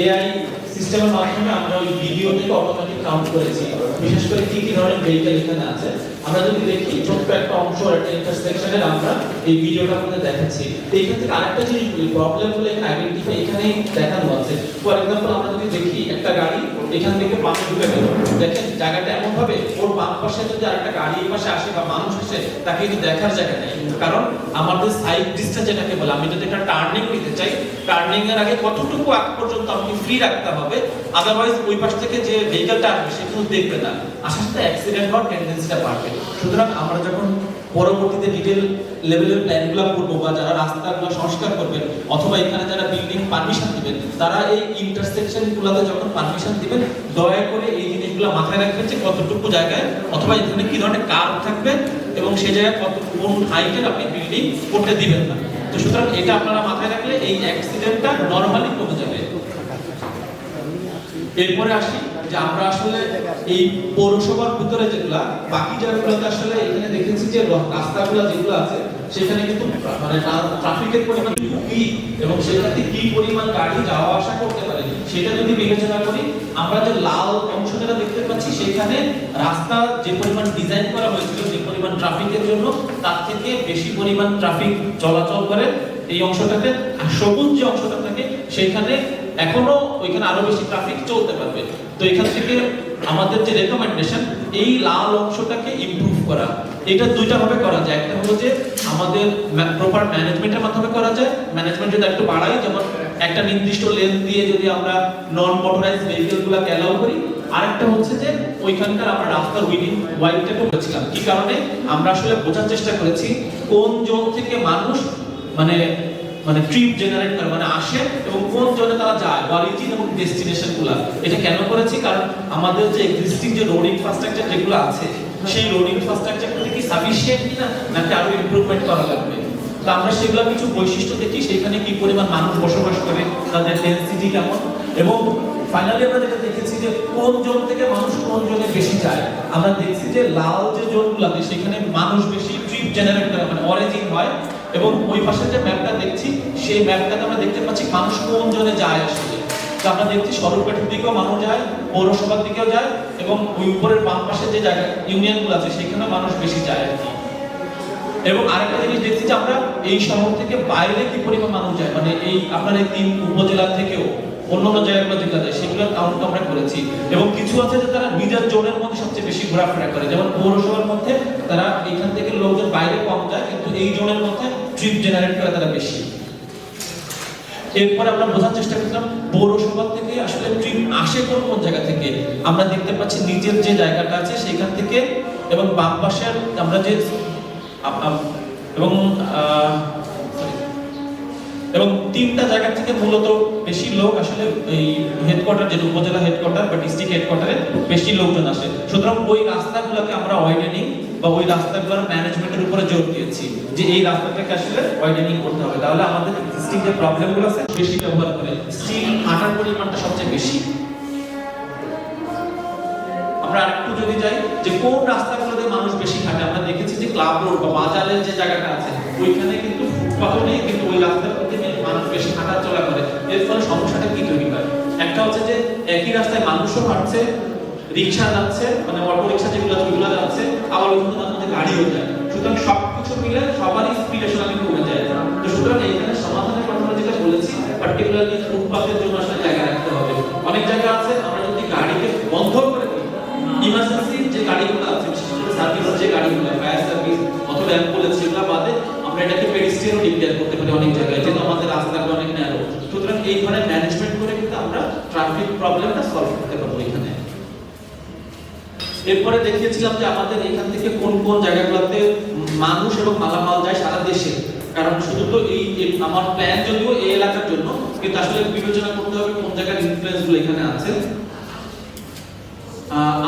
এআই সিস্টেমের মাধ্যমে আমরা ওই ভিডিও থেকে অটোমেটিক কাউন্ট করেছি বিশেষ করে কি কি ধরনের ভেহিকল এখানে আছে। আমরা যদি দেখি ছোট্ট একটা অংশ একটা ইন্টারসেকশনের আমরা এই ভিডিওটা আপনাদের দেখাচ্ছি। তো এখান থেকে আরেকটা জিনিস বলি, প্রবলেমগুলো আইডেন্টিফাই এখানেই দেখানো আছে। ফর এক্সাম্পল আমরা যদি দেখি একটা গাড়ি এখান থেকে বামে ঢুকে গেল, দেখেন জায়গাটা এমন ভাবে ওর বাম পাশে যদি আরেকটা গাড়ি এই পাশে আসে বা মানুষ আসে তাকে কিন্তু দেখার জায়গা নেই, কারণ আমাদের সাইড ডিসটেন্স যেটাকে বলে আমি যদি একটা টার্নিং নিতে চাই টার্নিং এর আগে কতটুকু আগ পর্যন্ত আমাকে ফ্রি রাখতে হবে, আদারওয়াইজ ওই পাশ থেকে যে ভেহিকলটা আসবে সে কিন্তু দেখবে না, আসার সাথে অ্যাক্সিডেন্ট হওয়ার টেন্ডেন্সিটা বাড়বে। সুতরাং আমরা যখন পরবর্তীতে ডিটেল লেভেলের প্ল্যানগুলো করবো বা যারা রাস্তাগুলো সংস্কার করবেন অথবা এখানে যারা বিল্ডিং পারমিশন দিবেন তারা এই ইন্টারসেকশনগুলোতে যখন পারমিশন দিবেন দয়া করে এই জিনিসগুলো মাথায় রাখবেন যে কতটুকু জায়গায় অথবা এখানে কি ধরনের কার্ভ থাকবে এবং সেই জায়গায় কত কোন হাইটের আপনি বিল্ডিং করতে দিবেন না। তো সুতরাং এটা আপনারা মাথায় রাখলে এই অ্যাক্সিডেন্টটা নরমালি কমে যাবে। এরপরে আসি যে আমরা আসলে এই পৌরসভার ভিতরে যেগুলা বাকি জায়গাগুলোতে আসলে এখানে দেখেছি যে রাস্তাগুলো যেগুলো আছে সেখানে কিন্তু মানে ট্রাফিকের পরিমাণ খুবই এবং সেটাতে কি পরিমাণ গাড়ি যাওয়া আসা করতে পারে সেটা যদি বিবেচনা করি আমরা যে লাল অংশটা দেখতে পাচ্ছি সেখানে রাস্তা যে পরিমাণ ডিজাইন করা হয়েছিল যে পরিমাণ ট্রাফিকের জন্য তার থেকে বেশি পরিমাণ ট্রাফিক চলাচল করে এই অংশটাতে। আর সবুজ যে অংশটা থাকে সেখানে এখনো ওইখানে আরো বেশি ট্রাফিক চলতে পারবে। তো এখান থেকে আমাদের যে রেকমেন্ডেশন এই লাল অংশটাকে ইমপ্রুভ করা, এটা দুইটা ভাবে করা যায়। একটা হলো যে আমাদের প্রপার ম্যানেজমেন্টের মাধ্যমে করা যায়, ম্যানেজমেন্ট যদি একটু বাড়াই যেমন একটা নির্দিষ্ট লেন দিয়ে যদি আমরা নন মোটরাইজড ভেহিকলগুলোকে অ্যালাউ করি। আরেকটা হচ্ছে যে ওইখানকার আমরা রাস্তার ওয়াইডটাকে বলেছিলাম কি কারণে আমরা আসলে বোঝার চেষ্টা করেছি কোন জোন থেকে মানুষ মানে ট্রিপ জেনারেট করে মানে আসে এবং কোন জোনে তারা যায় অরিজিন এবং ডেস্টিনেশন গুলা। এটা কেন করেছি কারণ আমাদের যে এক্সিস্টিং যে রোড ইনফ্রাস্ট্রাকচার যেগুলো আছে সেই রোড ইনফ্রাস্ট্রাকচারগুলো কি সাফিসিয়েন্ট কিনা নাকি আরো ইমপ্রুভমেন্ট করা লাগবে। তো আমরা সেগুলো কিছু বৈশিষ্ট্য দেখি সেখানে কি পরিমাণ মানুষ বসবাস করে, তাদের ডেনসিটি কেমন, এবং ফাইনালি আমরা যেটা দেখেছি যে কোন জোন থেকে মানুষ কোন জোনে বেশি যায়। আমরা দেখছি যে লাল যে জোনগুলোতে সেখানে মানুষ বেশি ট্রিপ জেনারেট করে মানে অরিজিন হয়, এবং ওই পাশে যে ম্যাপটা দেখছি সেই ম্যাপটাতে আমরা দেখতে পাচ্ছি মানুষ কোন জোনে যায় আসলে। তো আমরা দেখছি সদরঘাটের দিকেও মানুষ যায়, পৌরসভার দিকেও যায়, এবং ওই উপরের বাম পাশে যে জায়গা ইউনিয়নগুলো আছে সেখানে মানুষ বেশি যায়। এবং আরেকটা জিনিস দেখছি যে আমরা এই শহর থেকে বাইরে কি পরিমাণ মানুষ যায় মানে এই আপনার এই 3 উপজেলা থেকেও অন্যান্য জায়গাগুলো যেগুলো যায় সেগুলোর কাউন্ট আমরা করেছি। এবং কিছু আছে যে তারা নিজের জোনের মধ্যে সবচেয়ে বেশি ঘোরাফেরা করে, যেমন পৌরসভার মধ্যে তারা এখান থেকে লোকজন বাইরে কম যায় কিন্তু এই জোনের মধ্যে ট্রিপ জেনারেট করে তারা বেশি। এরপর আমরা বোঝার চেষ্টা করলাম পৌরসভা থেকে আসলে ট্রিপ আসে কোন জায়গা থেকে। আমরা দেখতে পাচ্ছি নিজের যে জায়গাটা আছে সেখান থেকে, এবং বাম পাশের আমরা যে এবং 3টা জায়গা থেকে মূলত বেশি লোক আসলে এই হেডকোয়ার্টার যে উপজেলা হেডকোয়ার্টার বা ডিস্ট্রিক্ট হেডকোয়ার্টারে বেশি লোকজন আসে। সুতরাং ওই রাস্তাগুলোকে আমরা ওয়াইডেনিং বা ওই রাস্তাগুলোর ম্যানেজমেন্টের উপরে জোর দিয়েছি যে এই রাস্তাটাকে আসলে ওয়াইডেনিং করতে হবে, তাহলে আমাদের এক্সিস্টিং যে প্রবলেমগুলো আছে বেশি ব্যবহার করে স্টিল হাঁটার পরিমাণটা সবচেয়ে বেশি। আমরা আরেকটু যদি যাই যে কোন রাস্তাগুলোতে মানুষ বেশি হাঁটে, আমরা দেখেছি যে ক্লাব রোড বা বাজারের যে জায়গাটা আছে ওইখানে কিন্তু ফুটপাথ নেই কিন্তু ওই রাস্তাগুলোতে মানুষ বেশি হাঁটা চলা করে। এর ফলে সমস্যাটা কি তৈরি হয়, একটা হচ্ছে যে একই রাস্তায় মানুষও হাঁটছে, রিক্সা যাচ্ছে মানে অটো রিক্সা যেগুলো যাচ্ছে, আবার ওইখানে তার মধ্যে গাড়িও যায়। সুতরাং সবকিছু মিলে সবারই স্পিড আসলে কমে যায়। তো সুতরাং এখানে সমাধানের কথা যেটা বলেছি পার্টিকুলারলি ফুটপাথের জন্য আসলে জায়গা রাখতে হবে। অনেক জায়গা আছে আমরা যদি গাড়িকে বন্ধ করে দিই, ইমার্জেন্সি যে গাড়িগুলো আছে বিশেষ করে সার্ভিসের যে গাড়িগুলো ফায়ার সার্ভিস অথবা অ্যাম্বুলেন্স সেগুলো বাদে আমরা এটাকে পেডিস্ট্রিয়ানও ডিক্লেয়ার করতে পারি অনেক জায়গায়, যেহেতু আমাদের রাস্তাগুলো অনেক ন্যারো। সুতরাং এই ধরনের ম্যানেজমেন্ট করে কিন্তু আমরা ট্রাফিক প্রবলেমটা সলভ করতে পারবো এখানে। এরপরে দেখিয়েছিলাম যে আমাদের এখান থেকে কোন কোন জায়গাগুলোতে মানুষ এবং মালামাল যায় সারা দেশে, কারণ শুধু তো এই আমার প্ল্যান যদিও এই এলাকার জন্য কিন্তু আসলে বিবেচনা করতে হবে কোন জায়গার ইনফ্লুয়েন্সগুলো এখানে আছে।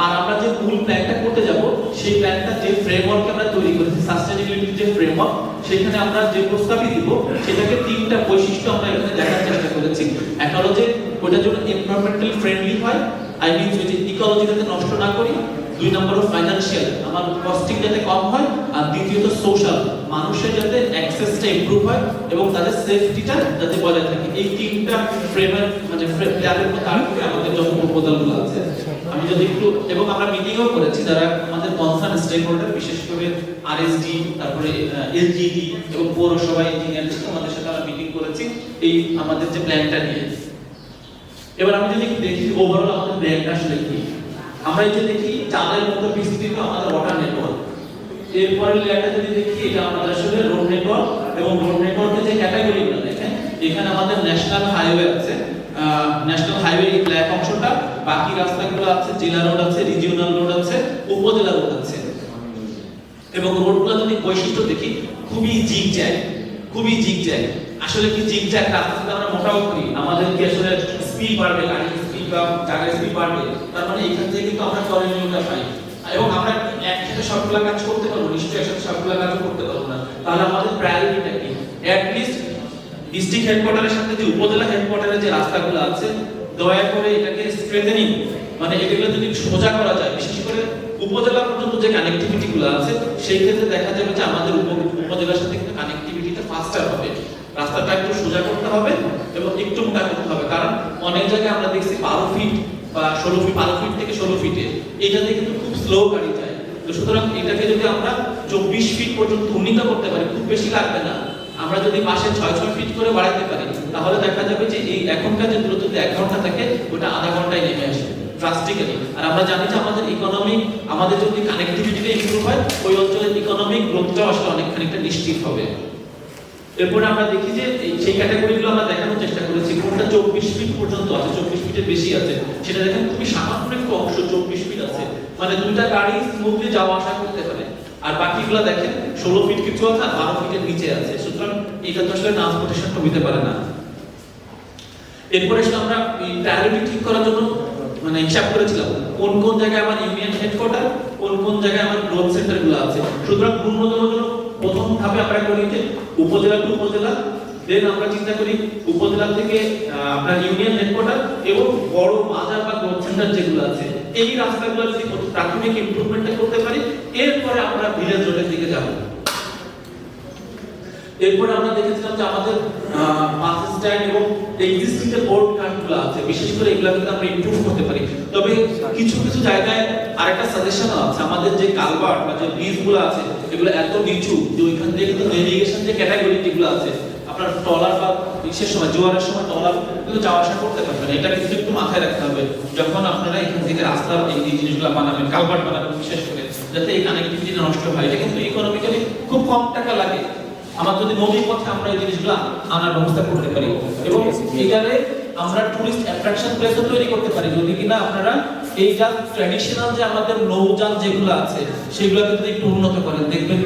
আর আমরা যে মূল প্ল্যানটা করতে যাব সেই প্ল্যানটা যে ফ্রেমওয়ার্ক আমরা তৈরি করেছি সাস্টেইনেবিলিটি যে ফ্রেমওয়ার্ক সেখানে আমরা যে প্রস্তাবই দিব সেটাকে 3টা বৈশিষ্ট্য আমরা এখানে দেখার চেষ্টা করেছি। একটা হলো যে ওটা যেন এনভায়রনমেন্টালি ফ্রেন্ডলি হয়, আই মিন যে ইকোলজিটাকে নষ্ট না করি, 2 নম্বর হলো ফাইনান্সিয়াল, আমার কস্টিং যাতে কম হয়, আর দ্বিতীয়ত সোশ্যাল, মানুষের যাতে অ্যাক্সেসটা ইমপ্রুভ হয় এবং তাদের সেফটিটা যাতে বজায় থাকে। এই তিনটা ফ্রেমের মানে প্ল্যানের মধ্যে আমাদের যত প্রপোজালগুলো আছে আমি যদি একটু, এবং আমরা মিটিংও করেছি যারা আমাদের কনসার্ন স্টেক হোল্ডার, বিশেষ করে আরএসডি, তারপরে এলজিডি এবং পৌরসভা ইঞ্জিনিয়ার, আমাদের সাথে আমরা মিটিং করেছি এই আমাদের যে প্ল্যানটা নিয়ে। এবার আমি যদি দেখি ওভারঅল আমাদের প্ল্যানটা আসলে কি, আমরা এই যে দেখি চালের মতো বিস্তৃত আমাদের ওয়াটার নেটওয়ার্ক, এরপরে লেয়ারটা যদি দেখি এটা আমাদের আসলে রোড নেটওয়ার্ক, এবং রোড নেটওয়ার্কের যে ক্যাটাগরিগুলো দেখেন এখানে আমাদের ন্যাশনাল হাইওয়ে আছে, ন্যাশনাল হাইওয়ে ব্ল্যাক অংশটা, বাকি রাস্তাগুলো আছে জেলা রোড আছে, রিজিওনাল রোড আছে, উপজেলা রোড আছে। এবং রোডগুলো যদি বৈশিষ্ট্য দেখি খুবই জিগজ্যাগ, খুবই জিগজ্যাগ। আসলে কি জিগজ্যাগ রাস্তাতে আমরা মোটাও করি, আমাদের কি আসলে স্পিড বাড়বে, গাড়ির স্পিড বা জায়গার স্পিড বাড়বে, তার মানে এখান থেকে কিন্তু আমরা করণীয়টা পাই। এবং আমরা একসাথে সবগুলো কাজ করতে পারবো, নিশ্চয়ই একসাথে সবগুলো কাজ করতে পারবো না, তাহলে আমাদের প্রায়োরিটিটা কি? অ্যাট লিস্ট ডিস্ট্রিক্ট হেডকোয়ার্টারের সাথে যে উপজেলা হেডকোয়ার্টারের যে রাস্তাগুলো আছে দয়া করে এটাকে স্ট্রেথেনিং, মানে এগুলো যদি সোজা করা যায়, বিশেষ করে উপজেলা পর্যন্ত যে কানেক্টিভিটি গুলো আছে সেই ক্ষেত্রে দেখা যাবে যে আমাদের উপজেলার সাথে কিন্তু কানেক্টিভিটিটা ফাস্টার হবে। রাস্তাটা একটু সোজা করতে হবে এবং একটু মোটা করতে হবে, কারণ অনেক জায়গায় আমরা দেখছি 12 ফিট বা 16 ফিট, 12 ফিট থেকে 16 ফিটে এটাতে কিন্তু খুব স্লো গাড়ি যায়। তো সুতরাং এটাকে যদি আমরা 24 ফিট পর্যন্ত উন্নীত করতে পারি, খুব বেশি লাগবে না, আমরা যদি মাসে 6 ফিট করে বাড়াতে পারি তাহলে দেখা যাবে যে এই এখনকার যে দূরত্ব 1 ঘন্টা থাকে ওটা আধা ঘন্টায় নেমে আসবে ড্রাস্টিক্যালি। আর আমরা জানি যে আমাদের ইকোনমিক, আমাদের যদি কানেক্টিভিটিটা ইমপ্রুভ হয় ওই অঞ্চলের ইকোনমিক গ্রোথটাও আসলে অনেকখানিকটা নিশ্চিত হবে। এরপরে আমরা দেখি যে সেই ক্যাটাগরিগুলো আমরা দেখানোর চেষ্টা করেছি, কোনটা 24 ফিট পর্যন্ত আছে, 24 ফিটের বেশি আছে, সেটা দেখেন খুবই সামান্য একটু অংশ 24 ফিট আছে, মানে দুইটা গাড়ি স্মুথলি যাওয়া আসা করতে পারে। আর বাকিগুলো দেখেন 16 ফিট কিছু আছে আর 12 ফিটের নিচে আছে, সুতরাং এটা তো আসলে ট্রান্সপোর্টেশন হতে পারে না। এরপরে আমরা প্রায়োরিটি ঠিক করার জন্য মানে হিসাব করেছিলাম কোন কোন জায়গায় আমার ইউনিয়ন হেডকোয়ার্টার, কোন কোন জায়গায় আমার গ্রোথ সেন্টারগুলো আছে। সুতরাং ন্যূনতম জন্য প্রথম ধাপে আমরা করি যে উপজেলা টু উপজেলা, দেন আমরা চিন্তা করি উপজেলা থেকে আপনার ইউনিয়ন হেডকোয়ার্টার এবং বড় বাজার বা গ্রোথ সেন্টার যেগুলো আছে এই রাস্তাগুলো যদি প্রাথমিক ইমপ্রুভমেন্টটা করতে পারি, এরপরে আমরা ভিলেজ রোডের দিকে যাব। এরপরে আমরা দেখেছিলাম যে আমাদের বাস স্ট্যান্ড এবং এক্সিস্টিং যে বোর্ড কার্ডগুলো আছে বিশেষ করে এগুলো কিন্তু আমরা ইমপ্রুভ করতে পারি। তবে কিছু কিছু জায়গায় আরেকটা সাজেশন আছে, আমাদের যে কালভার্ট বা যে ব্রিজগুলো আছে এগুলো এত নিচু যে ওইখান থেকে কিন্তু নেভিগেশন যে ক্যাটাগরিগুলো আছে আপনার ট্রলার বা বিশেষ সময় জোয়ারের সময় ট্রলার কিন্তু যাওয়া আসা করতে পারবেন। এটা কিন্তু একটু মাথায় রাখতে হবে যখন আপনারা এখান থেকে রাস্তার এই জিনিসগুলো বানাবেন, কালভার্ট বানাবেন, বিশেষ করে যাতে এই কানেক্টিভিটি নষ্ট হয়। এটা কিন্তু ইকোনমিক্যালি খুব কম টাকা লাগে, আমার যদি নদীর পথে আমরা এই জিনিসগুলো আনার ব্যবস্থা করতে পারি এবং এখানে আমরা টুরিস্ট অ্যাট্রাকশন প্লেসও তৈরি করতে পারি যদি কিনা আপনারা এই যা ট্র্যাডিশনাল যে আমাদের নৌযান যেগুলো আছে সেগুলোকে যদি একটু উন্নত করেন, দেখবেন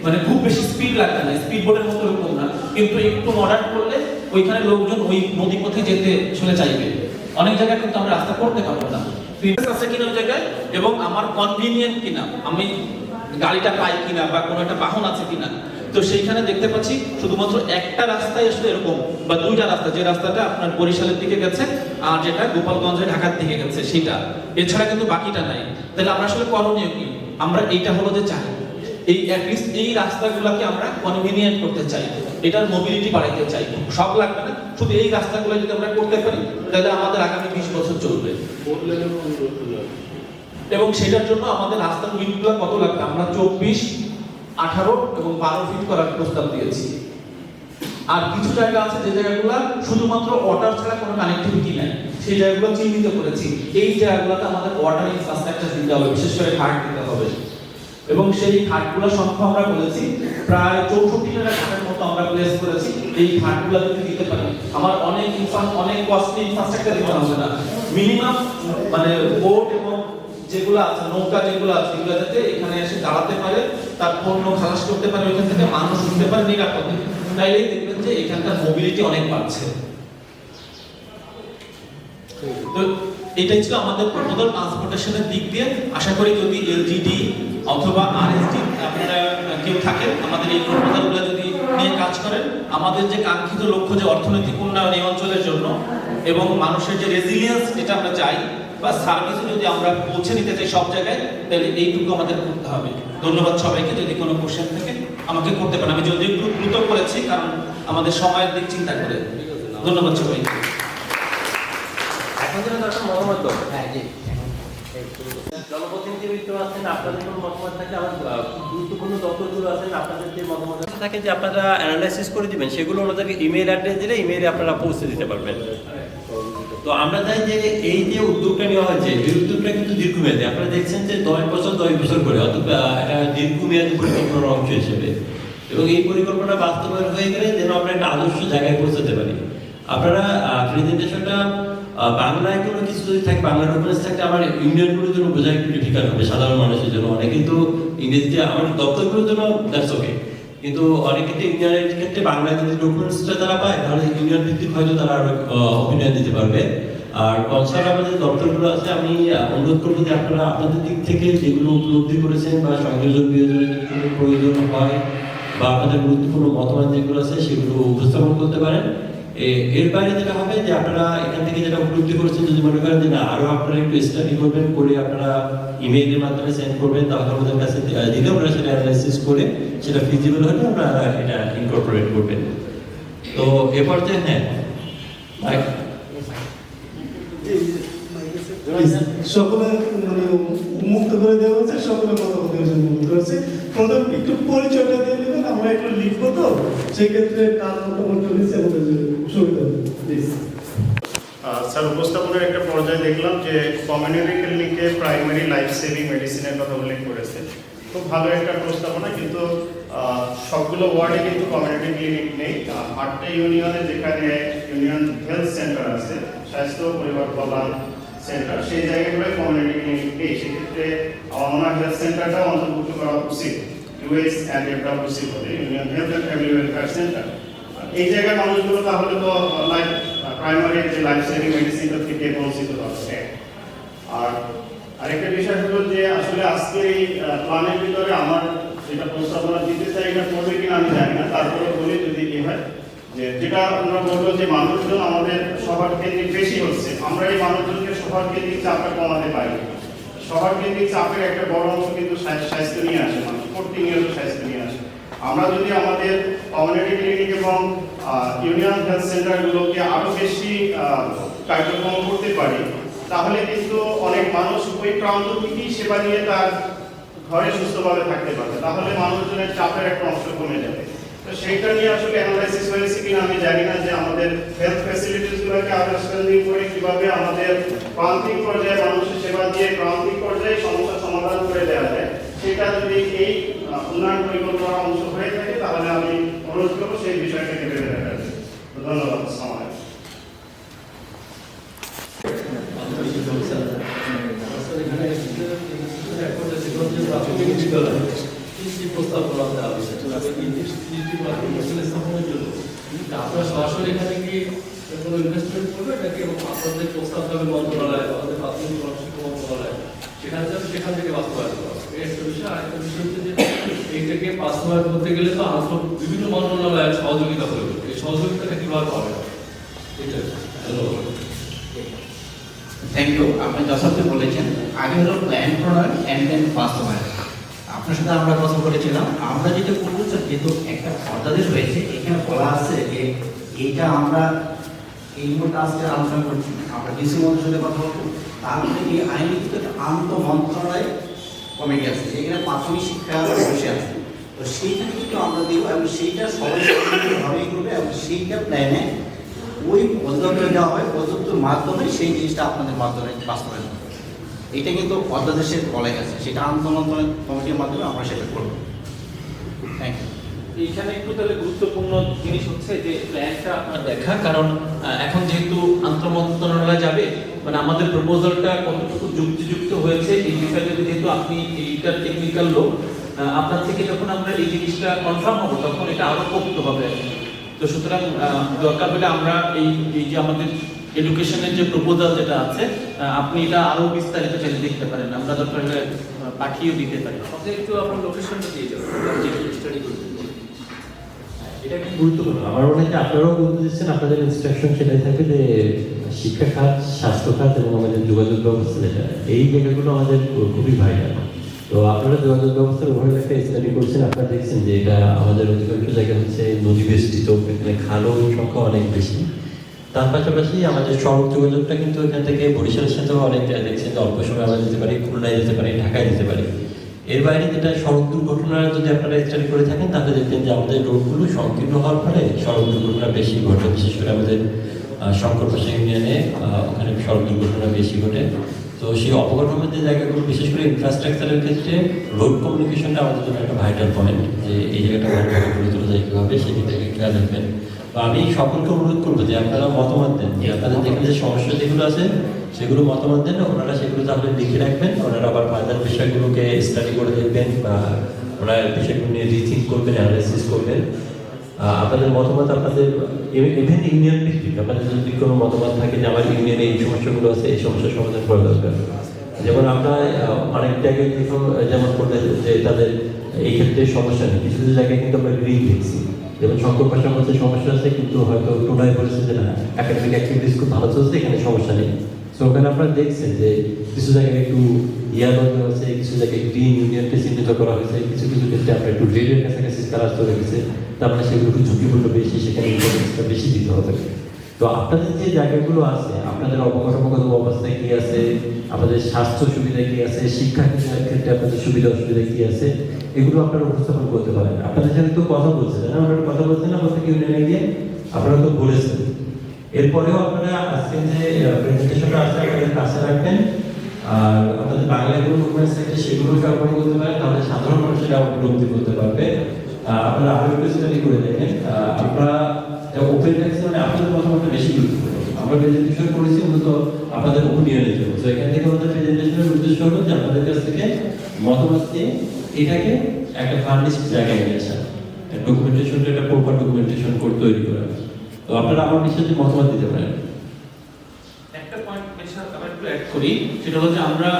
মানে খুব বেশি স্পিড লাগবে না, স্পিড বোটের মতো এরকম না, কিন্তু একটু মডার্ন করলে ওইখানে লোকজন ওই নদী পথে যেতে চলে চাইবে। অনেক জায়গায় কিন্তু আমরা রাস্তা করতে পারবো না, আছে কিনা ওই জায়গায় এবং আমার কনভিনিয়েন্ট কিনা, আমি গাড়িটা পাই কিনা বা কোনো একটা বাহন আছে কিনা। তো সেইখানে দেখতে পাচ্ছি শুধুমাত্র একটা রাস্তায় আসলে এরকম বা দুইটা রাস্তা, যে রাস্তাটা আপনার বরিশালের দিকে গেছে আর যেটা গোপালগঞ্জে ঢাকার দিকে গেছে সেটা, এছাড়া কিন্তু বাকিটা নাই। তাহলে আমরা আসলে করণীয় কি? আমরা এইটা হলো যে চাই এই অ্যাটলিস্ট এই রাস্তাগুলোকে আমরা কনভিনিয়েন্ট করতে চাই, এটার মোবিলিটি বাড়াইতে চাই, সব লাগবে না, শুধু এই রাস্তাগুলো যদি আমরা করতে পারি তাহলে আমাদের আগামী 20 বছর চলবে। এবং সেটার জন্য আমাদের রাস্তার উইডথগুলো কত লাগবে? আমরা 24, 18 এবং 12 ফিট করার প্রস্তাব দিয়েছি। আর কিছু জায়গা আছে যে জায়গাগুলো শুধুমাত্র ওয়াটার ছাড়া কোনো কানেক্টিভিটি নাই, সেই জায়গাগুলো চিহ্নিত করেছি। এই জায়গাগুলোতে আমাদের ওয়াটার ইনফ্রাস্ট্রাকচার দিতে হবে, বিশেষ করে ঘাট দিতে হবে। এবং সেই ঘাটগুলোর সংখ্যা আমরা বলেছি প্রায় 64টা ঘাটের মতো আমরা প্লেস করেছি। এই ঘাটগুলো যদি দিতে পারি আমার অনেক কস্টলি ইনফ্রাস্ট্রাকচার দিতে হবে না, মিনিমাম মানে বোট এবং যেগুলো আছে নৌকা যেগুলো আছে এগুলো যাতে এখানে এসে দাঁড়াতে পারে, তার পণ্য খালাস করতে পারে, ওইখান থেকে মানুষ উঠতে পারে নিরাপদে, তাইলেই দেখবেন যে এখানকার মোবিলিটি অনেক বাড়ছে। তো এটাই ছিল আমাদের প্রপোজাল ট্রান্সপোর্টেশনের দিক দিয়ে। আশা করি যদি এলজিডি অথবা আরএসডি আপনারা কেউ থাকেন আমাদের এই প্রপোজালগুলো যদি নিয়ে কাজ করেন, আমাদের যে কাঙ্ক্ষিত লক্ষ্য যে অর্থনৈতিক উন্নয়ন এই অঞ্চলের জন্য এবং মানুষের যে রেজিলিয়েন্স যেটা আমরা চাই বা সার্ভিসও যদি আমরা পৌঁছে নিতে চাই সব জায়গায়, তাহলে এইটুকু আমাদের করতে হবে। ধন্যবাদ সবাইকে। যদি কোনো কোশ্চেন থাকে আমাকে করতে পারেন। আমি যদি একটু দ্রুত করেছি কারণ আমাদের সময়ের দিক চিন্তা করে। ধন্যবাদ সবাইকে। এখন যেন দরকার মতামত দরকার। হ্যাঁ জি, জনপ্রতিনিধিত্ব আছেন, আপনাদের কোনো মতামত থাকলে আমার গুরুত্বপূর্ণ দপ্তরগুলো আছেন, আপনাদের যে মতামত থাকে যে আপনারা অ্যানালাইসিস করে দিবেন, সেগুলো ওনাদেরকে ইমেইল অ্যাড্রেস দিলে ইমেইলে আপনারা পৌঁছে দিতে পারবেন। তো আমরা চাই যে এই যে উদ্যোগটা নেওয়া হয়েছে, এই উদ্যোগটা কিন্তু দীর্ঘমেয়াদী। আপনারা দেখছেন যে 10 বছর করে, অথবা একটা দীর্ঘমেয়াদী পরিকল্পনার অংশ হিসেবে, এবং এই পরিকল্পনা বাস্তবায়ন হয়ে গেলে যেন আমরা একটা আদর্শ জায়গায় পৌঁছাতে পারি। আপনারা প্রেজেন্টেশনটা বাংলায় কোনো কিছু যদি থাকে, বাংলা রেফারেন্স থাকলে আমার ইউনিয়নগুলোর জন্য বোঝা একটু ডিফিকাল্ট হবে, সাধারণ মানুষের জন্য। অনেক কিন্তু ইংরেজিতে আমার দপ্তরগুলোর জন্য দ্যাটস ওকে, কিন্তু অনেক ক্ষেত্রে ইউনিয়নের ক্ষেত্রে বাংলায় যদি ডকুমেন্টসটা তারা পায়, তাহলে ইউনিয়ন ভিত্তিক হয়তো তারা আরো অপিনিয়ন দিতে পারবে। আর কনসার্ট আমাদের দপ্তরগুলো আছে, আমি অনুরোধ করবো যে আপনারা আপনাদের দিক থেকে যেগুলো উপলব্ধি করেছেন বা সংযোজন বিয়োজনের যদি প্রয়োজন হয় বা আপনাদের গুরুত্বপূর্ণ মতামত যেগুলো আছে সেগুলো উপস্থাপন করতে পারেন। এর বাইরে যেটা হবে যে আপনারা এখান থেকে যেটা উপলব্ধি করেছেন, যদি মনে করেন যে না আরো আপনারা একটু স্টাডি করবেন, করে আপনারা ইমেইলের মাধ্যমে সেন্ড করবেন, তাহলে আমাদের কাছে দিলে আমরা সেটা অ্যানালাইসিস করে সেটা ফিজিবল হলে আমরা এটা ইনকর্পোরেট করবেন। তো এ পর্যায়ে হ্যাঁ সকলে মানে মুক্ত করে দেওয়া হচ্ছে, সকলে কথা বলতে মুক্ত হয়েছে। প্রথম একটু পরিচয়টা দিয়ে দেবেন, আমরা একটু লিখবো, তো সেক্ষেত্রে কাজ মোটামুটি হয়েছে আমাদের সুবিধা হবে। স্যার, উপস্থাপনের একটা পর্যায়ে দেখলাম যে কমিউনিটি ক্লিনিকে প্রাইমারি লাইফ সেভিং মেডিসিনের কথা উল্লেখ করেছে। খুব ভালো একটা উপস্থাপনা, কিন্তু সবগুলো ওয়ার্ডে কিন্তু কমিউনিটি ক্লিনিক নেই। 8টা ইউনিয়নে যেখানে ইউনিয়ন হেলথ সেন্টার আছে, স্বাস্থ্য পরিবার কল্যাণ সেন্টার, সেই জায়গাগুলোয় কমিউনিটি ক্লিনিক নেই। সেক্ষেত্রে আমার মনে হয় হেলথ সেন্টারটা অন্তর্ভুক্ত করা উচিত, ইউএস অ্যান্ড এফডব্লিউসি বলে, union health and family welfare centre. এই জায়গার মানুষগুলো তাহলে তো প্রাইমারি যে লাইফ সেভিং মেডিসিনটা থেকে বঞ্চিত হবে। আর আরেকটা বিষয় হলো যে আসলে আজকে এই প্ল্যানের ভিতরে আমার যেটা প্রস্তাবনা দিতে চাই, এটা করবে কিনা আমি জানি না, তারপরে বলি যদি কি হয় যে যেটা আমরা বলবো যে মানুষজন আমাদের শহর কেন্দ্রিক বেশি হচ্ছে, আমরা এই মানুষজনকে শহর কেন্দ্রিক চাপটা কমাতে পারি। শহর কেন্দ্রিক চাপের একটা বড় অংশ কিন্তু স্বাস্থ্য নিয়ে আসে, মানুষ প্রতিনিয়ত স্বাস্থ্য নিয়ে আসে। আমরা যদি আমাদের কমিউনিটি ক্লিনিক এবং ইউনিয়ন হেলথ সেন্টারগুলোকে আরো বেশি কার্যক্রম করতে পারি, তাহলে কিন্তু অনেক মানুষ ওই প্রান্ত থেকেই সেবা নিয়ে তার ঘরে সুস্থভাবে থাকতে পারবে, তাহলে মানুষজনের চাপের একটা অংশ কমে যাবে। তো সেইটা নিয়ে আসলে অ্যানালাইসিস হয়েছে কিনা আমি জানি না, যে আমাদের হেলথ ফ্যাসিলিটিসগুলোকে আন্ডারস্ট্যান্ডিং করে কিভাবে আমাদের প্রান্তিক পর্যায়ে মানুষের সেবা দিয়ে প্রান্তিক পর্যায়ে সমস্যা সমাধান করে দেওয়া যায়, সেটা যদি এই উন্নয়ন পরিকল্পনার অংশ হয়ে থাকে, তাহলে আমি অনুরোধ করবো সেই বিষয়টাকে ভেবে দেখার জন্য। ধন্যবাদ। আসসালামু আলাইকুম। আপনারা সরাসরি এখানে কি কোনো ইনভেস্টমেন্ট করবে নাকি আপনাদের প্রস্তাব হবে মন্ত্রণালয়, আমাদের প্রাথমিক শিক্ষা মন্ত্রণালয়, সেখান থেকে বাস্তবায়ন করা হবে। একটা বিষয়। আরেকটা বিষয় হচ্ছে যে এইটাকে বাস্তবায়ন করতে গেলে তো বিভিন্ন মন্ত্রণালয়ের সহযোগিতা প্রয়োজন। এই সহযোগিতাটা কিভাবে পাবে? Thank you. আপনি যথার্থ বলেছেন। আগে হলো প্ল্যান প্রণয়ন অ্যান্ড দেন বাস্তবায়ন। আপনার সাথে আমরা কথা বলেছিলাম, আমরা যেটা করবো যেহেতু একটা অধ্যাদেশ হয়েছে, এখানে বলা আছে যে এইটা আমরা এই মুহূর্তে আজকে আলোচনা করছি, আমরা ডিসি মন্ত্রীর সাথে কথা বলবো। তারপরে এই আইনি আন্ত মন্ত্রণালয় কমিটি আছে, এখানে প্রাথমিক শিক্ষা বসে আছে। তো সেইখানে কিন্তু আমরা দিব এবং সেইটা সবাই ভাবেই করবে এবং সেইটা প্ল্যানে ওই অধিদপ্তরে দেওয়া হয়, অধিদপ্তরের মাধ্যমে সেই জিনিসটা আপনাদের মাধ্যমে বাস্তবায়ন হবে। এটা কিন্তু অধ্যাদেশের বলাই আছে, সেটা আন্তঃমন্ত্রণালয় কমিটির মাধ্যমে আমরা সেটা করবো। Thank you. এইখানে একটু তাহলে গুরুত্বপূর্ণ জিনিস হচ্ছে যে প্ল্যানটা আপনার দেখা, কারণ এখন যেহেতু আন্তঃমন্ত্রণালয় যাবে, মানে আমাদের প্রপোজালটা কতটুকু যুক্তিযুক্ত হয়েছে এই বিষয়টা, যেহেতু আপনি এইটার টেকনিক্যাল লোক, আপনার থেকে যখন আমরা এই জিনিসটা কনফার্ম হবো তখন এটা আরো পোক্ত হবে। তো সুতরাং দরকার হলে আমরা এই যে আমাদের এডুকেশনের যে প্রপোজাল যেটা আছে, আপনি এটা আরো বিস্তারিত চাইলে দেখতে পারেন, আমরা দরকার হলে পাঠিয়েও দিতে পারি। একটু আপনার লোকেশনটা দিয়ে যাবেন, স্টাডি করতে। এটা কি গুরুত্বপূর্ণ, আমার মনে হয় আপনারাও গুরুত্ব দিচ্ছেন, আপনাদের ইনস্ট্রাকশন সেটাই থাকবে যে শিক্ষা খাত, স্বাস্থ্য খাত এবং আমাদের যোগাযোগ ব্যবস্থা যেটা, এই জায়গাগুলো আমাদের খুবই ভাইটাল। তো আপনারা যোগাযোগ ব্যবস্থার ওভাবে একটা স্টাডি করছেন, আপনারা দেখছেন যে এটা আমাদের অধিকাংশ জায়গা হচ্ছে নদী বেষ্টিত, এখানে খালও সংখ্যা অনেক বেশি। তার পাশাপাশি আমাদের সড়ক যোগাযোগটা কিন্তু এখান থেকে বরিশালের সাথেও অনেকটা দেখছেন যে অল্প সময় আমরা যেতে পারি, খুলনায় যেতে পারি, ঢাকায় যেতে পারি। এর বাইরে যেটা সড়ক দুর্ঘটনা যদি আপনারা স্টাডি করে থাকেন তাহলে দেখবেন যে আমাদের রোডগুলো সংকীর্ণ হওয়ার ফলে সড়ক দুর্ঘটনা বেশি ঘটে, বিশেষ করে আমাদের শঙ্করপাশা ইউনিয়নে ওখানে সড়ক দুর্ঘটনা বেশি ঘটে। তো সেই অবকাঠামোর যে জায়গাগুলো, বিশেষ করে ইনফ্রাস্ট্রাকচারের ক্ষেত্রে রোড কমিউনিকেশনটা আমাদের জন্য একটা ভাইটাল পয়েন্ট, যে এই জায়গাটা ভালোভাবে গড়ে তোলা যায় কীভাবে সেদিক থেকে খেয়াল রাখবেন। তো আমি সকলকে অনুরোধ করবো যে আপনারা মতামত দেন, যে আপনাদের যেখানে যে সমস্যা যেগুলো আছে সেগুলো মতামত দেন, ওনারা সেগুলো তাহলে লিখে রাখবেন, ওনারা আবার ফার্দার বিষয়গুলোকে স্টাডি করে দেখবেন বা ওনারা বিষয়গুলো নিয়ে রিথিঙ্ক করবেন, অ্যানালাইসিস করবেন। আপনাদের মতামত আপনাদের ইভেন ইউনিয়ন ভিত্তিক আপনাদের যদি কোনো মতামত থাকে যে আমার ইউনিয়নে এই সমস্যাগুলো আছে, এই সমস্যার সমাধান করা দরকার। যেমন আমরা অনেক জায়গায় যেমন করলে যে তাদের এই ক্ষেত্রে সমস্যা নেই, কিছু কিছু জায়গায় কিন্তু আমরা গ্রিন দেখছি, যেমন শঙ্করপাশার মধ্যে সমস্যা আছে কিন্তু হয়তো টোনায় বলেছে যে না একাডেমিক অ্যাক্টিভিটিস খুব ভালো চলছে, এখানে সমস্যা নেই। তো ওখানে আপনারা দেখছেন যে কিছু জায়গায় একটু ইয়ালো আছে, কিছু জায়গায় গ্রিন ইউনিয়নকে চিহ্নিত করা হয়েছে, কিছু কিছু ক্ষেত্রে আপনার একটু রেডের কাছাকাছি কালার চলে গেছে, তার মানে সেগুলো একটু ঝুঁকিপূর্ণ বেশি, সেখানে ইম্পর্টেন্সটা বেশি দিতে হবে। তো আপনাদের যে জায়গাগুলো আছে, আপনাদের অবকাঠামোগত অবস্থায় কি আছে, আপনাদের স্বাস্থ্য সুবিধা কি আছে, শিক্ষা ক্ষেত্রে আপনাদের সুবিধা অসুবিধা কি আছে, এগুলো আপনারা উপস্থাপন করতে পারেন। আপনাদের সাথে তো কথা বলছেন না, আপনারা কথা বলছেন না প্রত্যেক ইউনিয়নে গিয়ে, আপনারা তো বলেছেন। এরপরেও আপনারা আজকে যে প্রেজেন্টেশনটা আছে আপনাদের কাছে রাখবেন, আর আপনাদের বাংলায় কোনো ডকুমেন্টস থাকলে সেগুলো ব্যবহার করতে পারেন, তাহলে সাধারণ মানুষেরা উপলব্ধি করতে পারবে। আপনারা আরো একটু স্টাডি করে দেখেন। আপনারা ওপেন ট্যাক্সে মানে আপনাদের মতামতটা বেশি গুরুত্বপূর্ণ। আমরা প্রেজেন্টেশন করেছি মূলত আপনাদের ওপিনিয়নের জন্য। তো এখান থেকে আমাদের প্রেজেন্টেশনের উদ্দেশ্য হলো যে আপনাদের কাছ থেকে মতামত দিয়ে এটাকে একটা ফার্নিশড জায়গায় নিয়ে আসা, ডকুমেন্টেশনটা একটা প্রপার ডকুমেন্টেশন করে তৈরি করা। তো আপনারা আমার বিষয়ে মতামত দিতে পারেন। একটা পয়েন্ট আমরা একটু অ্যাড করি, সেটা হলো যে আমরা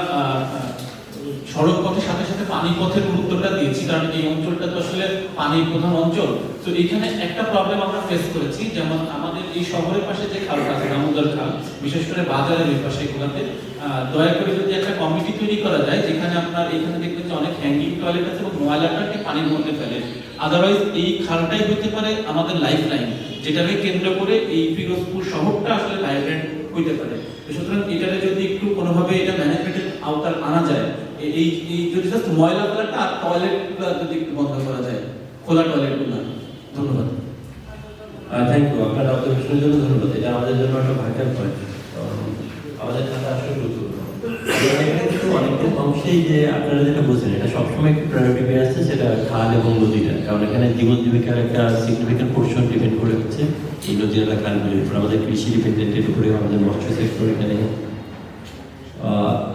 সড়ক পথের সাথে সাথে পানি পথের গুরুত্বটা দিয়েছি, কারণ এই অঞ্চলটা তো আসলে পানির প্রধান অঞ্চল। তো এখানে একটা প্রবলেম আমরা ফেস করেছি, যেমন আমাদের এই শহরের পাশে যে খালটা আছে দামোদর খাল, বিশেষ করে বাজারের ওই পাশে, এগুলোতে দয়া করে যদি একটা কমিটি তৈরি করা যায়, যেখানে আপনার এখানে দেখবেন যে অনেক হ্যাঙ্গিং টয়লেট আছে এবং ময়লাটাকে পানির মধ্যে ফেলে। আদারওয়াইজ এই খালটাই হতে পারে আমাদের লাইফ লাইন, যেটাকে কেন্দ্র করে এই ফিরোজপুর শহরটা আসলে ভাইব্রেন্ট হইতে পারে। সুতরাং এটাকে যদি একটু কোনোভাবে এটা ম্যানেজমেন্টের আওতায় আনা যায়, এই যদি জাস্ট ময়লা ফেলাটা আর টয়লেটগুলো যদি একটু বন্ধ করা যায়, খোলা টয়লেটগুলো। ধন্যবাদ। থ্যাংক ইউ, আপনার অবজারভেশনের জন্য ধন্যবাদ। এটা আমাদের জন্য একটা ভাইটাল পয়েন্ট, আমাদের খাতা আসলে গুরুত্বপূর্ণ। এখানে কিন্তু অনেকদিন অংশেই যে আপনারা যেটা বলছেন এটা সবসময় একটু প্রায়োরিটি পেয়ে আসছে, সেটা খাল এবং নদীটা, কারণ এখানে জীবন জীবিকার একটা সিগনিফিক্যান্ট পোর্শন ডিপেন্ড করে হচ্ছে এই নদী নালা খালগুলির উপর। আমাদের কৃষি ডিপেন্ডেন্টের উপরে, আমাদের মৎস্য সেক্টর এখানে।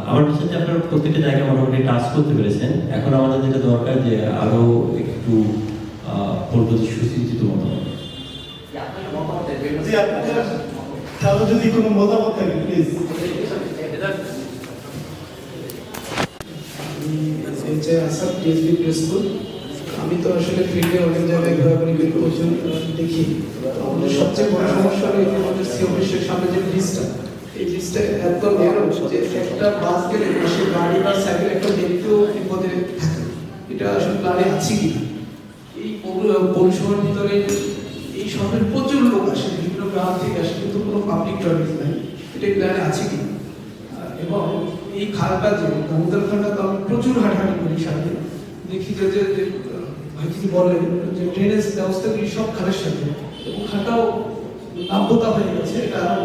আমার বিশ্বাস যে আপনারা প্রত্যেকটা জায়গায় মোটামুটি টাচ করতে পেরেছেন। এখন আমাদের যেটা দরকার যে আরো একটু বলবো যে সুচিন্তিত মতামত। কারো যদি কোনো মতামত থাকে প্লিজ। আমি তো আসলে ফিল্ডে অনেক জায়গায় ঘোরাঘুরি করে প্রচুর দেখি। আমাদের সবচেয়ে বড় সমস্যা হলো আমাদের সি অফিসের সামনে যে ব্রিজটা, এই ব্রিজটা এত ন্যারো যে একটা বাস গেলে সে গাড়ি বা সাইকেল একটা দেখতেও বিপদে থাকে। এটা আসলে প্ল্যানে আছে কি? এই পৌরসভার ভিতরে এই শহরের প্রচুর লোক আসে, বিভিন্ন গ্রাম থেকে আসে, কিন্তু কোনো পাবলিক টয়লেট নাই। এটা প্ল্যানে আছে কি? এবং এই খালটা যে দামোদর খালটা, তো আমি প্রচুর হাঁটাহাঁটি করি, সাথে দেখি যে ভাই যদি বলেন যে ড্রেনেজ ব্যবস্থাগুলি সব খালের সাথে, এবং খালটাও নাব্যতা হয়ে গেছে, এটা আরো